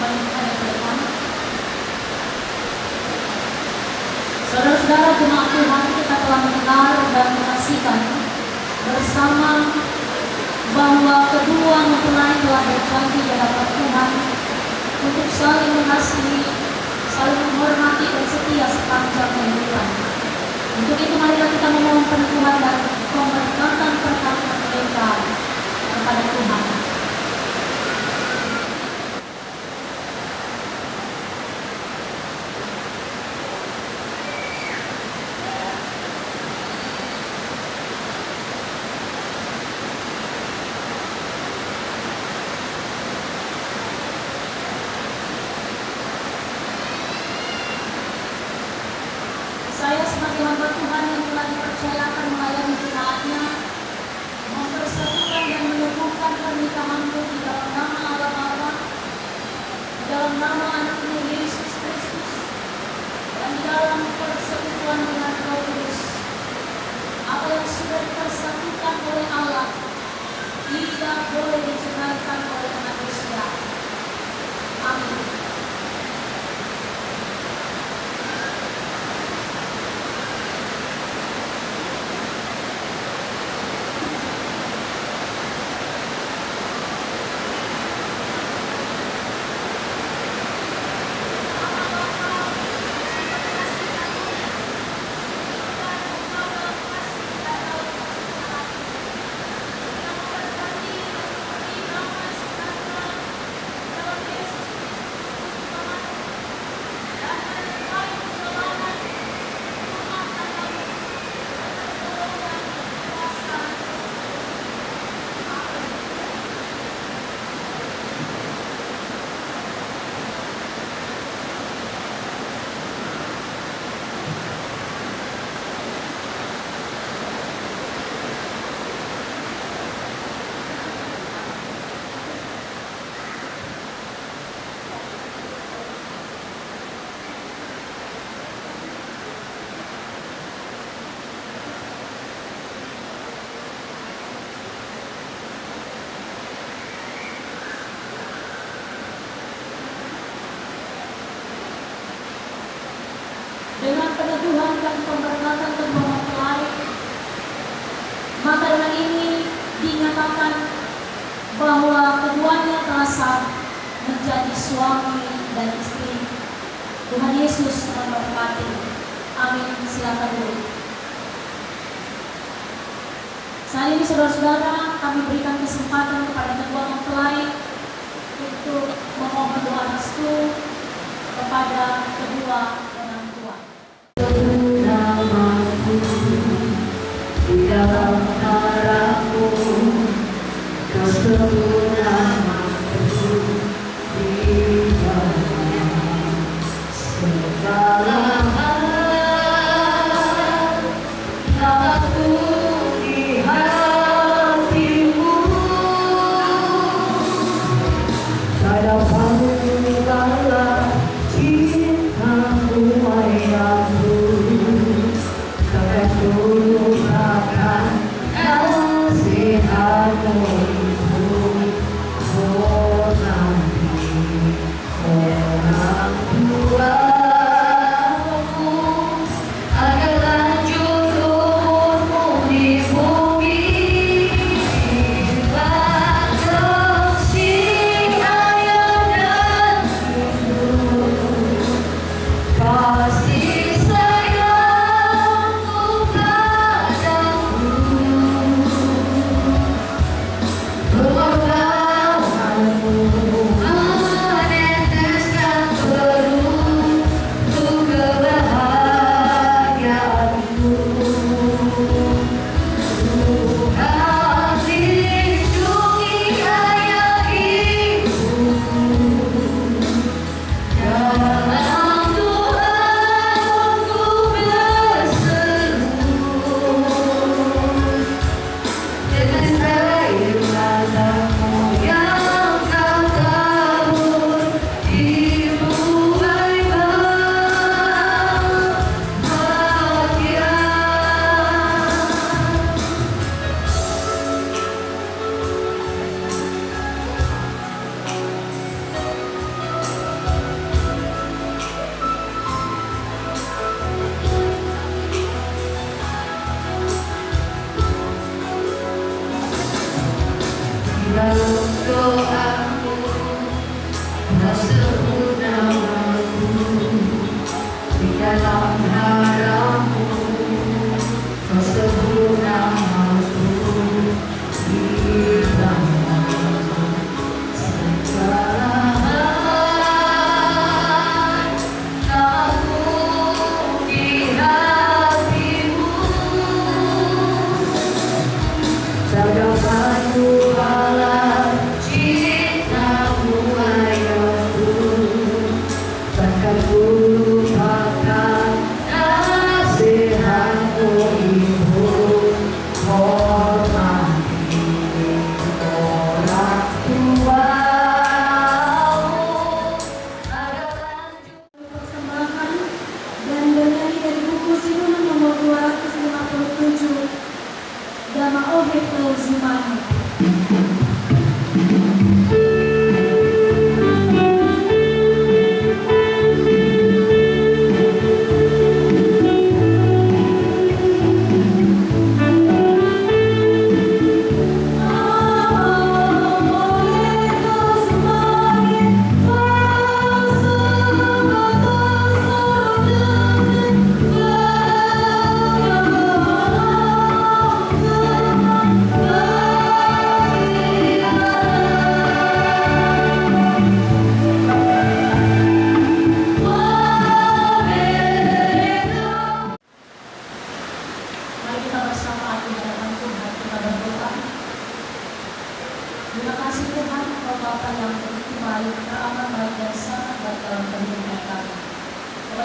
Baik, ada ke depan. Saudara-saudara jemaat Tuhan, kita telah mendengar dan menyaksikan bersama bahwa kedua mempelai telah berjanji di hadapan Tuhan untuk saling mengasihi, saling menghormati dan setia sepanjang kehidupan. Untuk itu marilah kita memohon Tuhan dan pemberkatan perkataan mereka kepada Tuhan. Saya sebagai hamba Tuhan yang telah dipercayakan melayani jemaatnya, mempersatukan dan meneguhkan pernikahanmu di dalam nama Allah Bapa, di dalam nama Anaknya Yesus Kristus, dan di dalam persekutuan dengan Roh Kudus. Apa yang sudah dipersatukan oleh Allah tidak boleh diceraikan oleh manusia. Amin. Dengan peneguhan dan pemberkatan kedua mempelai, maka dengan ini dinyatakan bahwa keduanya telah sah menjadi suami dan istri. Tuhan Yesus memberkati. Amin. Silakan dulu. Saat ini saudara-saudara, kami berikan kesempatan kepada kedua mempelai untuk memohon doa restu kepada kedua orang tua. Namaku di dalam darahmu, kau sebut namaku di dalam segala hal. Aku di hatimu, hadapanmu segala cintamu ayahku. Tuluskan kasihanmu itu, oh nanti orang tua.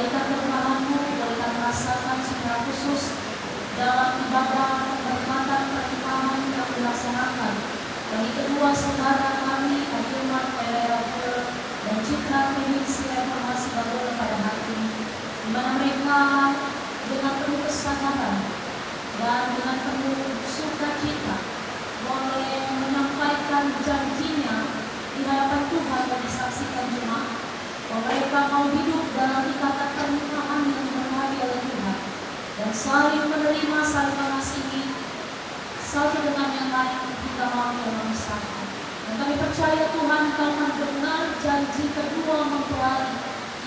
kebaikan Tuhanmu boleh kami rasakan secara khusus dalam ibadah perkhidmatan pernikahan yang dilaksanakan bagi kedua saudara kami, Hilman Ferreira dan Citra Provinsi Reformasi Baru pada hari ini, di mana mereka dengan penuh kesadaran dan dengan penuh sukacita boleh menyampaikan janjinya di hadapan Tuhan dan disaksikan jemaat bahwa mereka mau hidup dalam ikatan pernikahan yang diberkati oleh Tuhan dan saling menerima, saling mengasihi satu dengan yang lain hingga maut yang memisahkan. Dan kami percaya Tuhan Kau mendengar janji kedua mempelai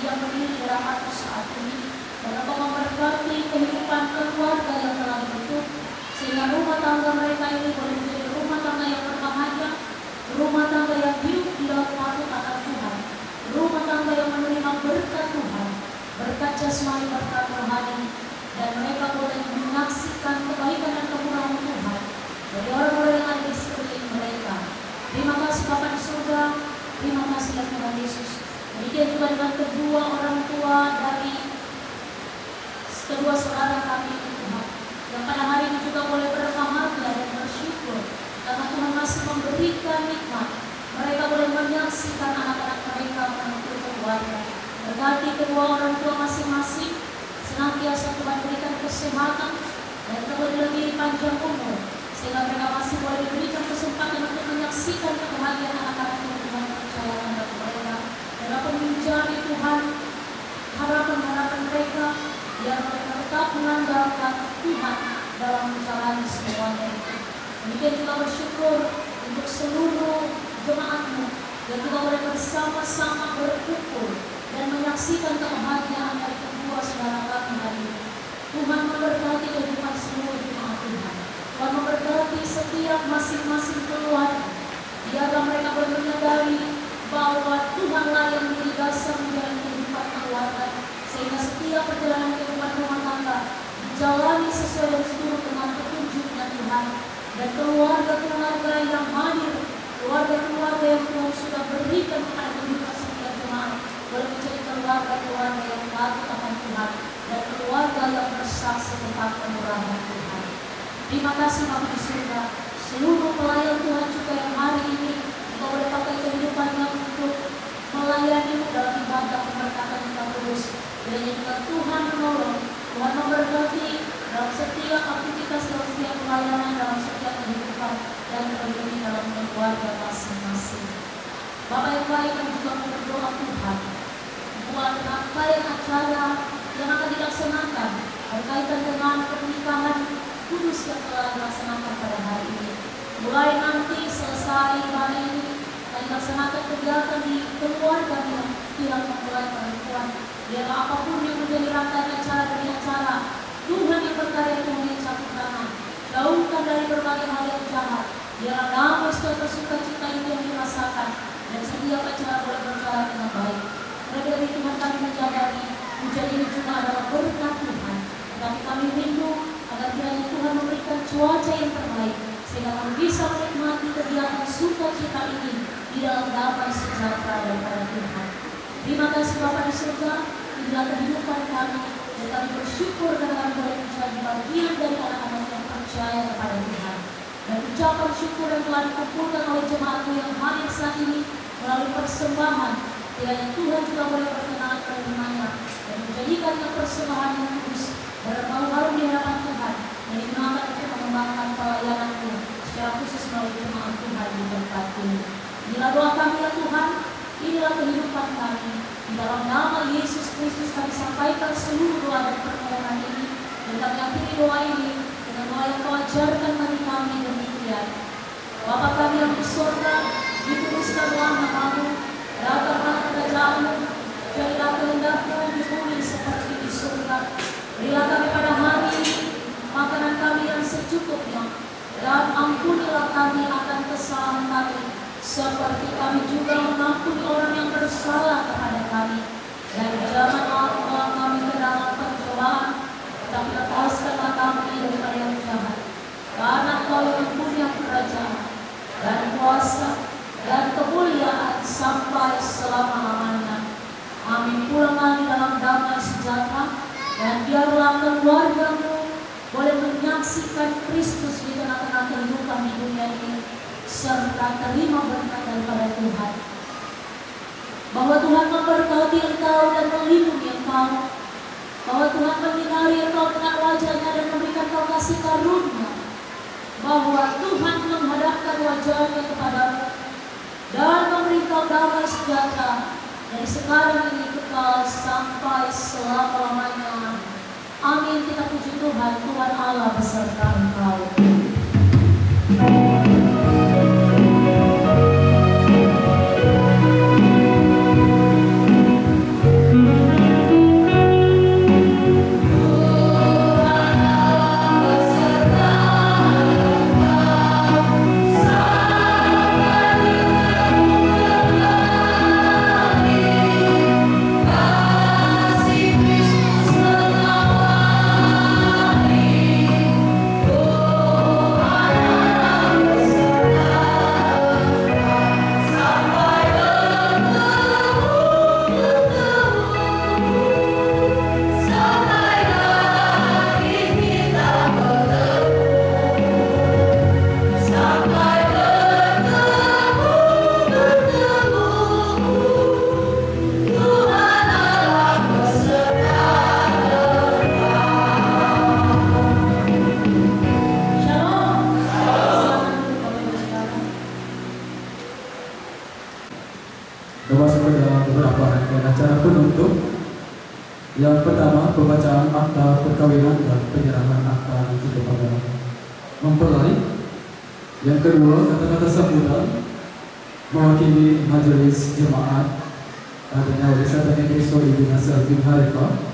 yang berdiri di hadapan saat ini, dan Kau memberkati kehidupan keluarga yang telah dibentuk sehingga rumah tangga mereka ini boleh menjadi rumah tangga yang berbahagia, rumah tangga yang hidup di dalam patuh akan Tuhan, rumah tangga yang menerima berkat Tuhan, berkat jasmani, berkat rohani, dan mereka boleh menyaksikan kebaikan dan kemurahan Tuhan dari orang-orang yang ada di sekeliling mereka. Terima kasih Bapa di surga, terima kasih ya Tuhan Yesus. Demikian juga dengan kedua orang tua dari kedua saudara kami Tuhan, yang pada hari ini juga boleh berbahagia dan bersyukur karena Tuhan masih memberikan nikmat. Mereka boleh menyaksikan anak-anak mereka menuntut keluarga. Berkati kedua orang tua masing-masing, senantiasa Tuhan berikan kesehatan dan lebih panjang umur, sehingga mereka masih boleh diberikan kesempatan untuk menyaksikan kebahagiaan anak-anak yang Tuhan percayakan kepada mereka, dan dapat menjadi Tuhan harapan-harapan mereka yang mereka tetap mengandalkan Tuhan dalam menjalani semuanya itu. Demikian juga bersyukur untuk seluruh jemaatmu dan juga boleh bersama-sama berkumpul dan menyaksikan kebahagiaan dari kedua saudara kami hari ini. Tuhan memberkati kehidupan seluruh jemaat Tuhan. Tuhan memberkati setiap masing-masing keluarga. Biarlah mereka boleh menyadari bahwa Tuhanlah yang menjadi dasar menjalani kehidupan keluarga, sehingga setiap perjalanan kehidupan rumah tangga dijalani sesuai dan seturut dengan petunjuknya Tuhan. Dan keluarga-keluarga yang hadir, keluarga-keluarga yang Tuhan sudah berikan kepada kehidupan setiap jemaat, boleh menjadi keluarga-keluarga yang patuh akan Tuhan dan keluarga yang bersaksi tentang kemurahan Tuhan. Terima kasih Bapa di surga. Seluruh pelayan Tuhan juga yang hari ini Engkau boleh pakai kehidupannya untuk melayani dalam ibadah pemberkatan kita terus. Dan juga Tuhan menolong, Tuhan memberkati dalam setiap aktivitas, dalam setiap pelayanan, dalam setiap kehidupan dan terlebih dalam keluarga masing-masing. Bapak yang baik, kami juga berdoa Tuhan buat rangkaian acara yang akan dilaksanakan berkaitan dengan pernikahan kudus yang telah dilaksanakan pada hari ini. Mulai nanti selesai hari ini akan dilaksanakan kegiatan di keluarga yang mempelai perempuan. Biarlah apapun yang menjadi rangkaian acara demi acara, Tuhan yang berkarya Tuhan yang campur tangan, jauhkan dari berbagai hal yang jahat. Biarlah damai sejahtera sukacita itu yang dirasakan dan setiap acara boleh berjalan dengan baik. Dari Tuhan kami menyadari hujan ini juga adalah berkat Tuhan. Tapi kami rindu agar kiranya Tuhan memberikan cuaca yang terbaik sehingga kami bisa menikmati kegiatan sukacita ini di dalam damai sejahtera daripada Tuhan. Terima kasih Bapa di surga, inilah kehidupan kami dan kami bersyukur karena kami boleh menjadi bagian dari anak-anak yang percaya kepada Tuhan. Dan ucapan syukur yang telah dikumpulkan oleh jemaatmu yang hadir saat ini melalui persembahan, kiranya Tuhan juga boleh berkenan menerimanya dan menjadikannya persembahan yang kudus berbau harum di hadapan Tuhan dan digunakan untuk mengembangkan pelayananmu secara khusus melalui jemaat Tuhan di tempat ini. Inilah doa kami ya Tuhan, inilah kehidupan kami. Di dalam nama Yesus Kristus kami sampaikan seluruh doa dan permohonan ini, dan kami akhiri doa ini dengan doa yang Kau ajarkan bagi kami demikian. Bapa kami yang di surga, dikuduskanlah nama-Mu, datanglah kerajaan-Mu, jadilah kehendak-Mu di bumi seperti di surga. Berilah kami pada hari ini makanan kami yang secukupnya, dan ampunilah kami akan kesalahan kami, seperti kami juga mengampuni orang yang bersalah kepada kami. Dan janganlah membawa kami ke dalam pencobaan, tetapi lepaskanlah kami daripada yang jahat. Karena Kau yang punya kerajaan dan kuasa dan kemuliaan sampai selama-lamanya. Amin. Pulanglah di dalam damai sejahtera serta terima berkat daripada Tuhan. Bahwa Tuhan memberkati engkau dan melindungi engkau. Bahwa Tuhan menyinari engkau dengan wajahnya dan memberikan kau kasih karunia. Bahwa Tuhan menghadapkan wajahnya kepadamu dan memberi kau damai sejahtera dari sekarang ini kekal sampai selama-lamanya. Amin. Kita puji Tuhan. Tuhan Allah beserta engkau. Memasuki dalam beberapa rangkaian acara penutup. Yang pertama, pembacaan akta perkawinan dan penyerahan akta itu kepada mempelai. Yang kedua, kata-kata sambutan mewakili majelis jemaat adanya Wisata Kristo Ibu Nasr bin Harifah.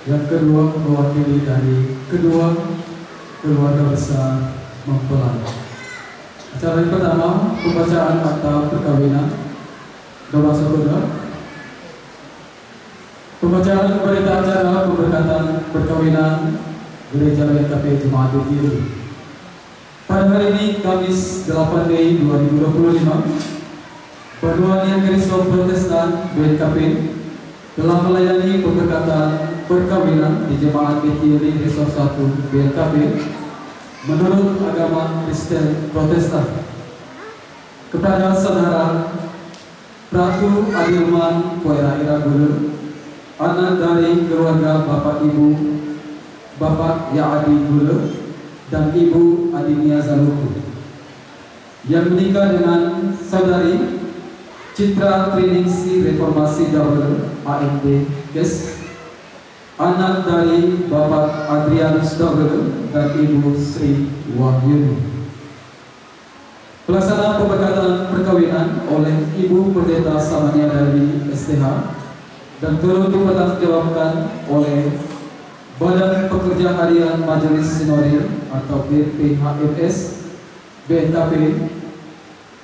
Yang kedua, mewakili dari kedua keluarga besar mempelai. Acara yang pertama, pembacaan akta perkawinan. Doa saudara. Pembacaan berita acara pemberkatan perkawinan Gereja GKP Jemaat Betiri. Pada hari ini Kamis 8 Mei 2025, Paduan Yang Kristus Protestan BKP telah melayani pemberkatan perkawinan di Jemaat Betiri Resort 1 BKP menurut agama Kristen Protestan kepada saudara Ratu Adirman Poera Iragulu, anak dari keluarga Bapak Ibu Bapak Yaadi Gule dan Ibu Adinia Zaluku, yang menikah dengan saudari Citra Triningsi Reformasi Double AMD Kes, anak dari Bapak Adrianus Double dan Ibu Sri Wahyuni. Pelaksanaan pemberkatan perkawinan oleh Ibu Pendeta Samania dari STH dan turut dipertanggungjawabkan oleh Badan Pekerja Harian Majelis Sinodil atau BPHMS BNKP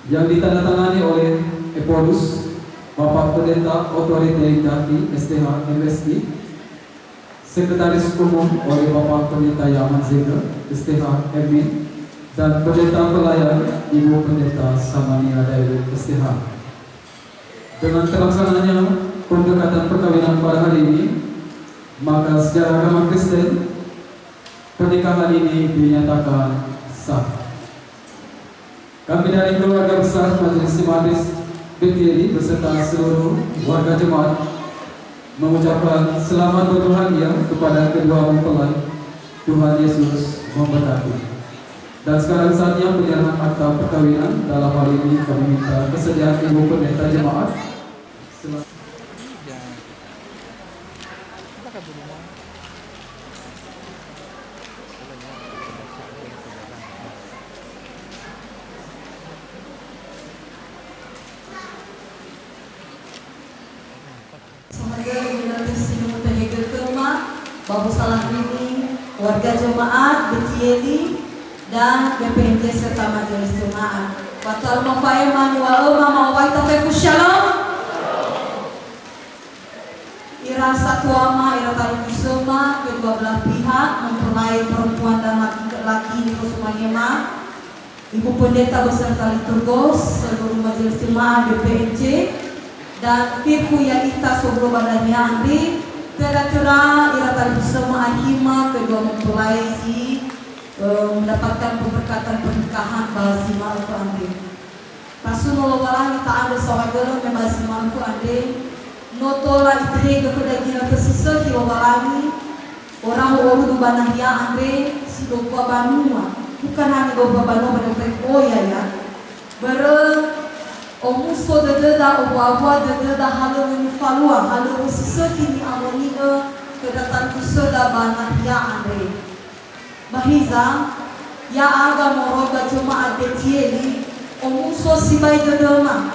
yang ditandatangani oleh Epolus Bapak Pendeta Otorite Daki STH MSI, Sekretaris Umum oleh Bapak Pendeta Yaman Zega STH MI, dan Pendeta Pelayan Ibu Pendeta Samania dari STH. Dengan terlaksananya pemberkatan perkawinan pada hari ini, maka secara agama Kristen pernikahan ini dinyatakan sah. Kami dari keluarga besar Majelis Jemaat Betiri beserta seluruh warga jemaat mengucapkan selamat berbahagia kepada kedua mempelai. Tuhan Yesus memberkati. Dan sekarang saatnya penyerahan akta perkawinan. Dalam hal ini kami minta kesediaan Ibu Pendeta Jemaat. Bapak Salah Rini, warga jemaat Betieli dan BPNJ serta majelis jemaat. Watal mafaiman walau mama waita feku shalom. Ira satuama ira tali kusuma kedua belah pihak mempelai perempuan dan laki-laki di Kusumanyema, Ibu Pendeta beserta liturgos, seluruh majelis jemaat BPNJ dan Firku Yalita Sobro Badannya Andri. Tera-tera ira tali kusuma ahima kedua mempelai si mendapatkan pemberkatan pernikahan basi malu ande. Pasu nolowalangi tak ada sohagelo membasi malu ande. Notola itrega kedagina kesisa hiwawalangi orang orang du banahya ande si dopa banua. Bukan hanya dopa banua mendapat oya ya. Omuso dededa owa dededa halu ni falua halu sisa kini amoniga kedatan kusoda banahya ande. Mahiza ya aga moroga cuma ade tieli omuso sibai dedema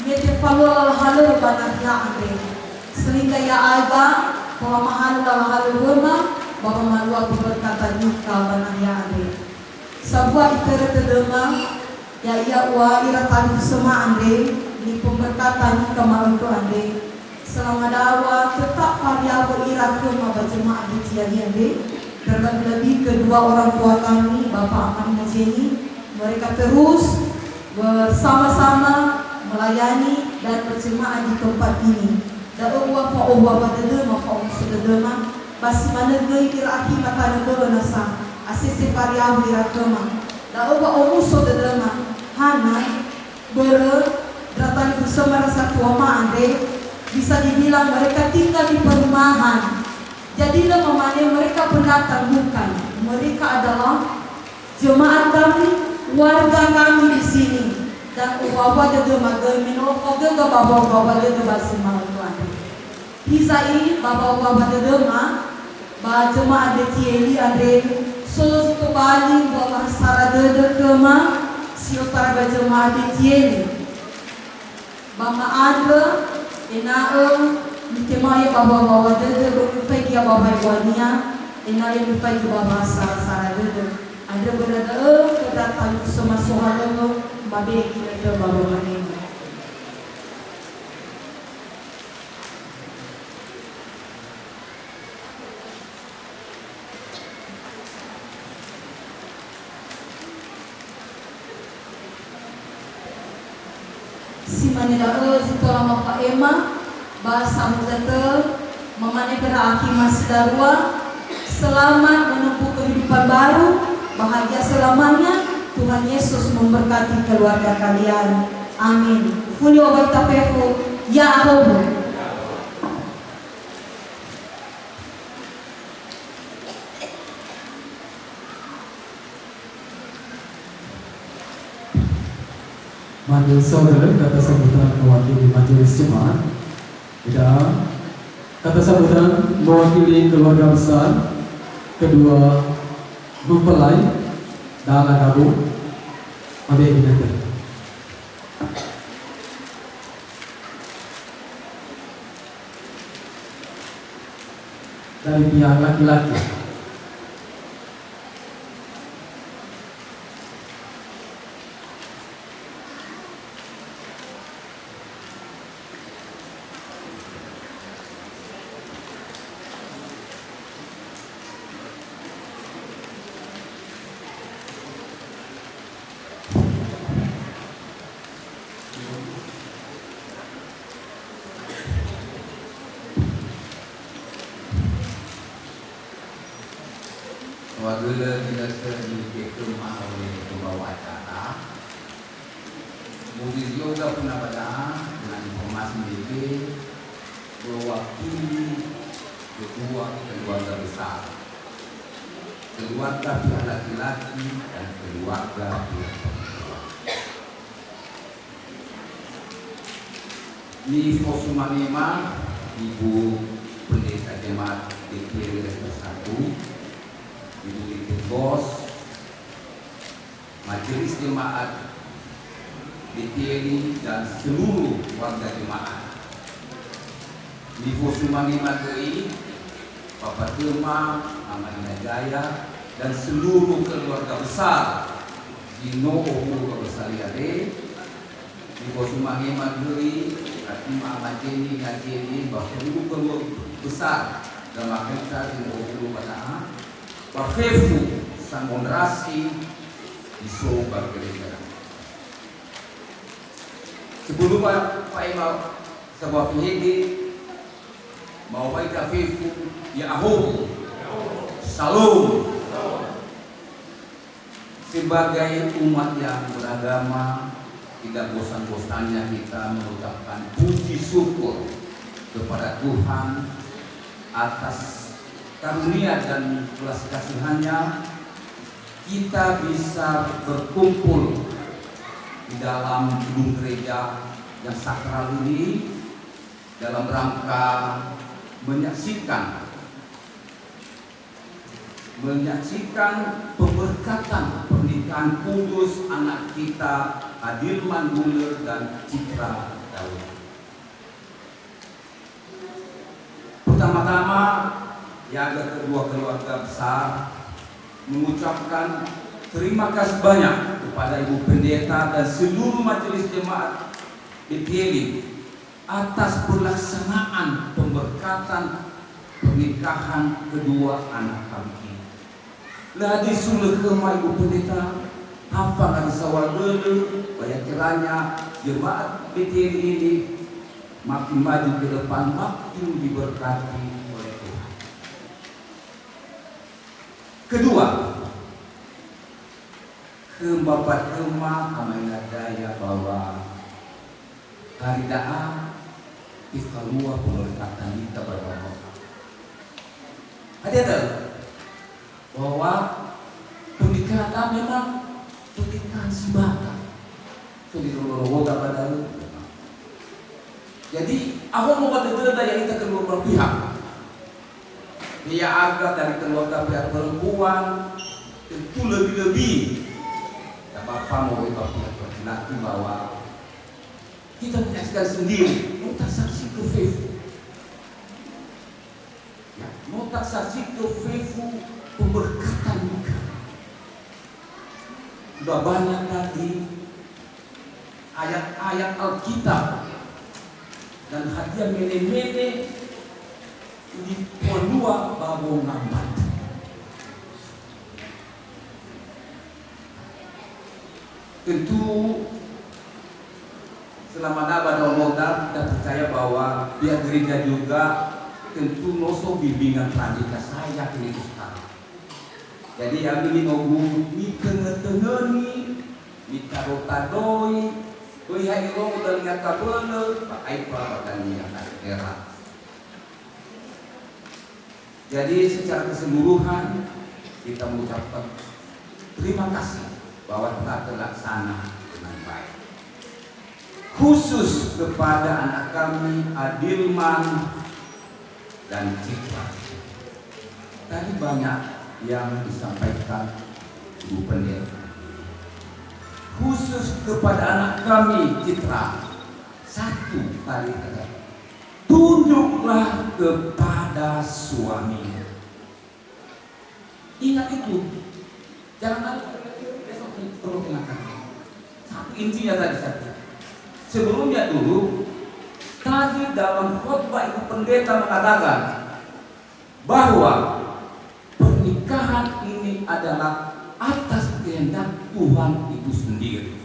mete falua halu banahya ande. Sehingga ya aga pemahaman dalam halu gema bahwa malua berkata nikah banahya ande. Sebuah ikere dedema ya ia wa ira tali semua ande ni pemberkatan ni kemarin tu ande selama dawa tetap variabel ira ke mabajema ade tiari ande terlebih kedua orang tua kami Bapak Aman Majeni mereka terus bersama-sama melayani dan berjemaah di tempat ini dan uwa fa uwa badedema fa sededema basi manegei ira aki mata negoro nasa asisi variabel ira kema da uwa omuso dedema hana berdatang bersama rasa tuama ande bisa dibilang mereka tinggal di perumahan. Jadilah memangnya mereka pendatang bukan. Mereka adalah jemaat kami, warga kami di sini. Dan uwawa de magai minol koge ga bawa de basi mau ande. Bisa ini bawa de ma ba jemaat de tieli ande so to bali bawa sara de kema sio para jemaat di tieli. Bama ada enae Nikemaya bawa dede berfegi bawa iwania enaya berfegi bawa sara dede ada berada kedatang semua sohalengo babe kita bawa manema si manila sitola mapa ema bahasa muzata memane beraki masih darwa selamat menempuh kehidupan baru bahagia selamanya Tuhan Yesus memberkati keluarga kalian amin fuli obaita pefu ya ahobu Manggil saudara kata sambutan mewakili majelis jemaat. Dan kata sambutan mewakili keluarga besar kedua mempelai dalam gabung Abe Binatang. Dari pihak laki-laki Wagula kita sedikit rumah oleh pembawa acara. Mudi juga pernah baca dengan informasi ini mewakili kedua keluarga besar, keluarga pihak laki-laki dan keluarga pihak perempuan. Ni Fosumanema, Ibu Pendeta Jemaat DPR Bersatu, Ibu Titik Bos, Majelis Jemaat DPR dan seluruh warga jemaat. Ibu Sumani Matui, Bapak Tema, Amanina Jaya, dan seluruh keluarga besar di No'ohu Kebesariade, Ibu Sumani Matui, Fatima Majeni Ngajeni, Bapak seluruh keluarga besar dan masyarakat di No'ohu Bana'a, Bafefu Sangonrasi di Sobar Gereja. Sebelum Pak Imam sebuah pihigi mau baik Fefu ya ahum Salam sebagai umat yang beragama, tidak bosan-bosannya kita mengucapkan puji syukur kepada Tuhan atas karunia dan belas kasihannya. Kita bisa berkumpul di dalam gedung gereja yang sakral ini dalam rangka menyaksikan pemberkatan pernikahan kudus anak kita Adirman Guler dan Citra Daud. Pertama-tama yang kedua keluarga besar mengucapkan terima kasih banyak kepada Ibu Pendeta dan seluruh majelis jemaat BTL atas pelaksanaan pemberkatan pernikahan kedua anak kami. Ladi sulit ke Ibu Pendeta, hafal hari sawal dulu, banyak kiranya jemaat BTL ini makin maju ke depan, makin diberkati oleh Tuhan. Kedua, ke Bapak Kema kami daya bahwa hari daa kita luar pemberkatan kita berbahwa. Ada bahwa pernikahan memang pernikahan sibata. Jadi roda pada. Jadi awal mau berdeda yang kita kedua belah pihak. Dia agak dari keluarga pihak perempuan tentu lebih-lebih. Ya Bapak mau pihak laki bahwa kita menyaksikan sendiri, mau tak saksi ke Fefu. Ya, mau tak saksi ke Fefu pemberkatan juga. Sudah banyak tadi ayat-ayat Alkitab dan hadiah mene-mene di Pondua Babo Ngambat. Tentu selama Nabi modal kita percaya bahwa pihak gereja juga tentu noso bimbingan pradika saya kini sekarang. Jadi yang ini nunggu ni tengah-tengah ni tarot-taroi, doi hari lo udah lihat kabel, pakai apa dan yang era. Jadi secara keseluruhan kita mengucapkan terima kasih bahwa telah terlaksana dengan baik. Khusus kepada anak kami Adirman dan Citra. Tadi banyak yang disampaikan Ibu Pendeta. Khusus kepada anak kami Citra, satu kali kata, tunduklah kepada suami. Ingat itu, jangan besok terus ingatkan. Satu intinya tadi satu. Sebelumnya dulu, tadi dalam khotbah Ibu Pendeta mengatakan bahwa pernikahan ini adalah atas kehendak Tuhan itu sendiri.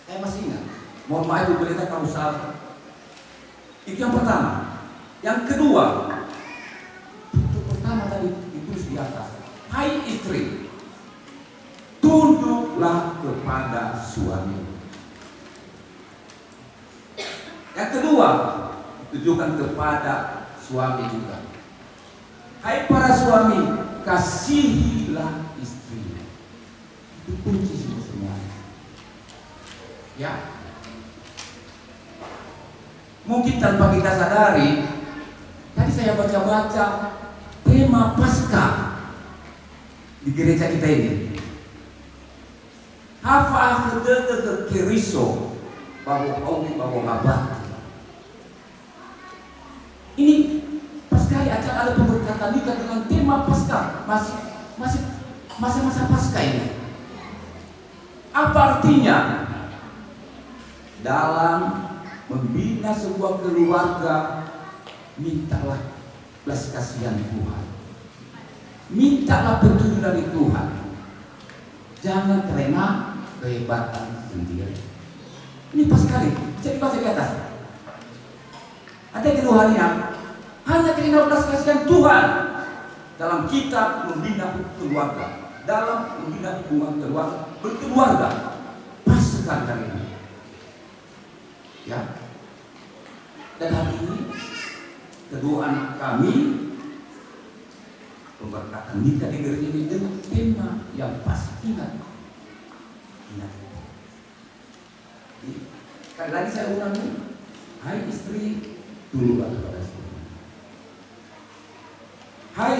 Saya masih ingat. Mohon maaf Ibu Pendeta kalau salah. Itu yang pertama. Yang kedua, itu pertama tadi ditulis di atas. Hai istri, tunduklah kepada suami. Yang kedua, ditujukan kepada suami juga. Hai para suami, kasihilah istri. Itu kunci semuanya. Ya. Mungkin tanpa kita sadari, tadi saya baca-baca tema Paskah di gereja kita ini. Hafa kedede keriso bahwa omi bahwa ngabat. Ini Paskah acara ada pemberkatan nikah dengan tema Paskah, masih masa-masa Paskah ini. Apa artinya? Dalam membina sebuah keluarga, mintalah belas kasihan Tuhan, mintalah petunjuk dari Tuhan. Jangan terlena kehebatan sendiri. Ini pas sekali, bisa dibaca di atas. Ada keluhannya, hanya keinginan belas kasihan Tuhan dalam kitab membina keluarga. dalam membina hubungan berkeluarga. Pas sekali hari ini. Ya. Dan hari ini kedua anak kami pemberkatan nikah di gereja ini dengan tema yang pas. Ingat. Sekali lagi saya ulangi, hai istri, tunduklah kepada suami. Hai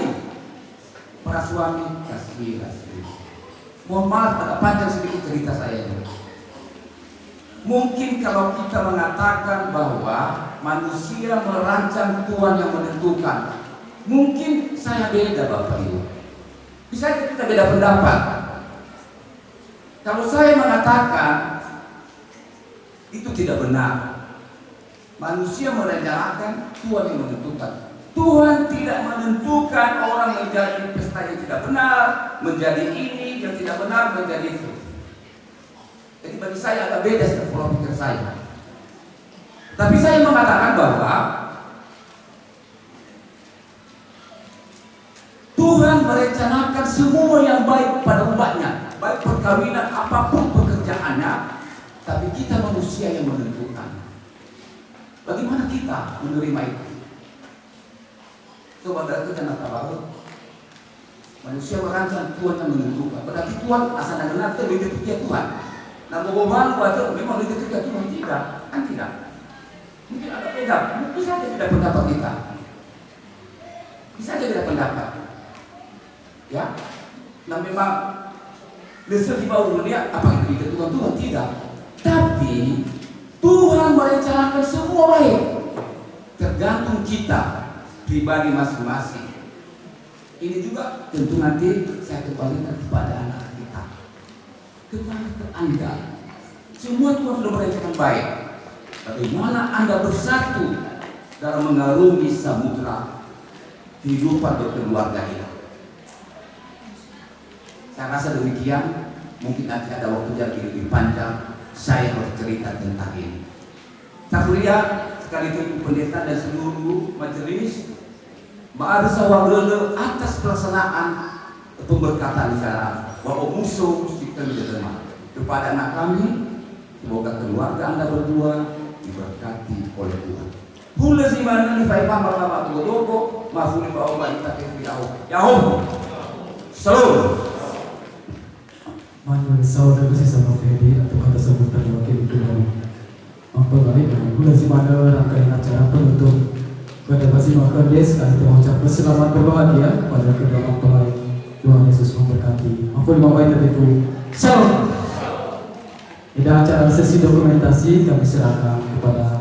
para suami, kasihilah istri. Mohon maaf agak panjang sedikit cerita saya ini. Mungkin kalau kita mengatakan bahwa manusia merancang, Tuhan yang menentukan, mungkin saya beda Bapak Ibu. Bisa kita beda pendapat. Kalau saya mengatakan itu tidak benar. Manusia merencanakan, Tuhan yang menentukan. Tuhan tidak menentukan orang menjadi pesta yang tidak benar, menjadi ini yang tidak benar, menjadi itu. Jadi bagi saya agak beda dengan pola pikir saya. Tapi saya mengatakan bahwa Tuhan merencanakan semua yang baik pada umatnya, baik perkawinan apapun pekerjaannya, tapi kita manusia yang menentukan. Bagaimana kita menerima itu? Coba dari kita tahu. Manusia merancang, Tuhan yang menentukan. Berarti Tuhan asal dan benar itu lebih Tuhan. Nah, bobohan buat memang lebih ketika Tuhan tidak, kan tidak. Mungkin agak beda, mungkin saja tidak pendapat kita. Bisa saja tidak pendapat. Ya, nah memang lesser di bawah dunia apa itu tidak Tuhan tidak. Tapi Tuhan merencanakan semua baik. Tergantung kita pribadi masing-masing. Ini juga tentu nanti saya kembalikan kepada anak kita. Kembali ke Anda. Semua Tuhan sudah merencanakan baik. Bagaimana Anda bersatu dalam mengarungi samudera kehidupan berkeluarga ini. Saya rasa demikian. Mungkin nanti ada waktu yang lebih panjang saya bercerita tentang ini. Sakuria sekali itu pendeta dan seluruh majelis ma'arisa wabrele atas pelaksanaan pemberkatan secara bahwa musuh kita diterima kepada anak kami. Semoga keluarga Anda berdua diberkati oleh Tuhan. Hula zimana ni faimah marama tugodoko mafuni ba'oba itakin bid'au. Yahoo. Salam. Manuel saudara sesama Fedi atau kata sebutan wakil kedua mempelai dan gula si mana rangkaian acara penutup pada masih makan des kami mengucapkan selamat berbahagia kepada kedua mempelai. Tuhan Yesus memberkati. Ampun Bapak Ibu. Salam. Pada acara sesi dokumentasi kami serahkan kepada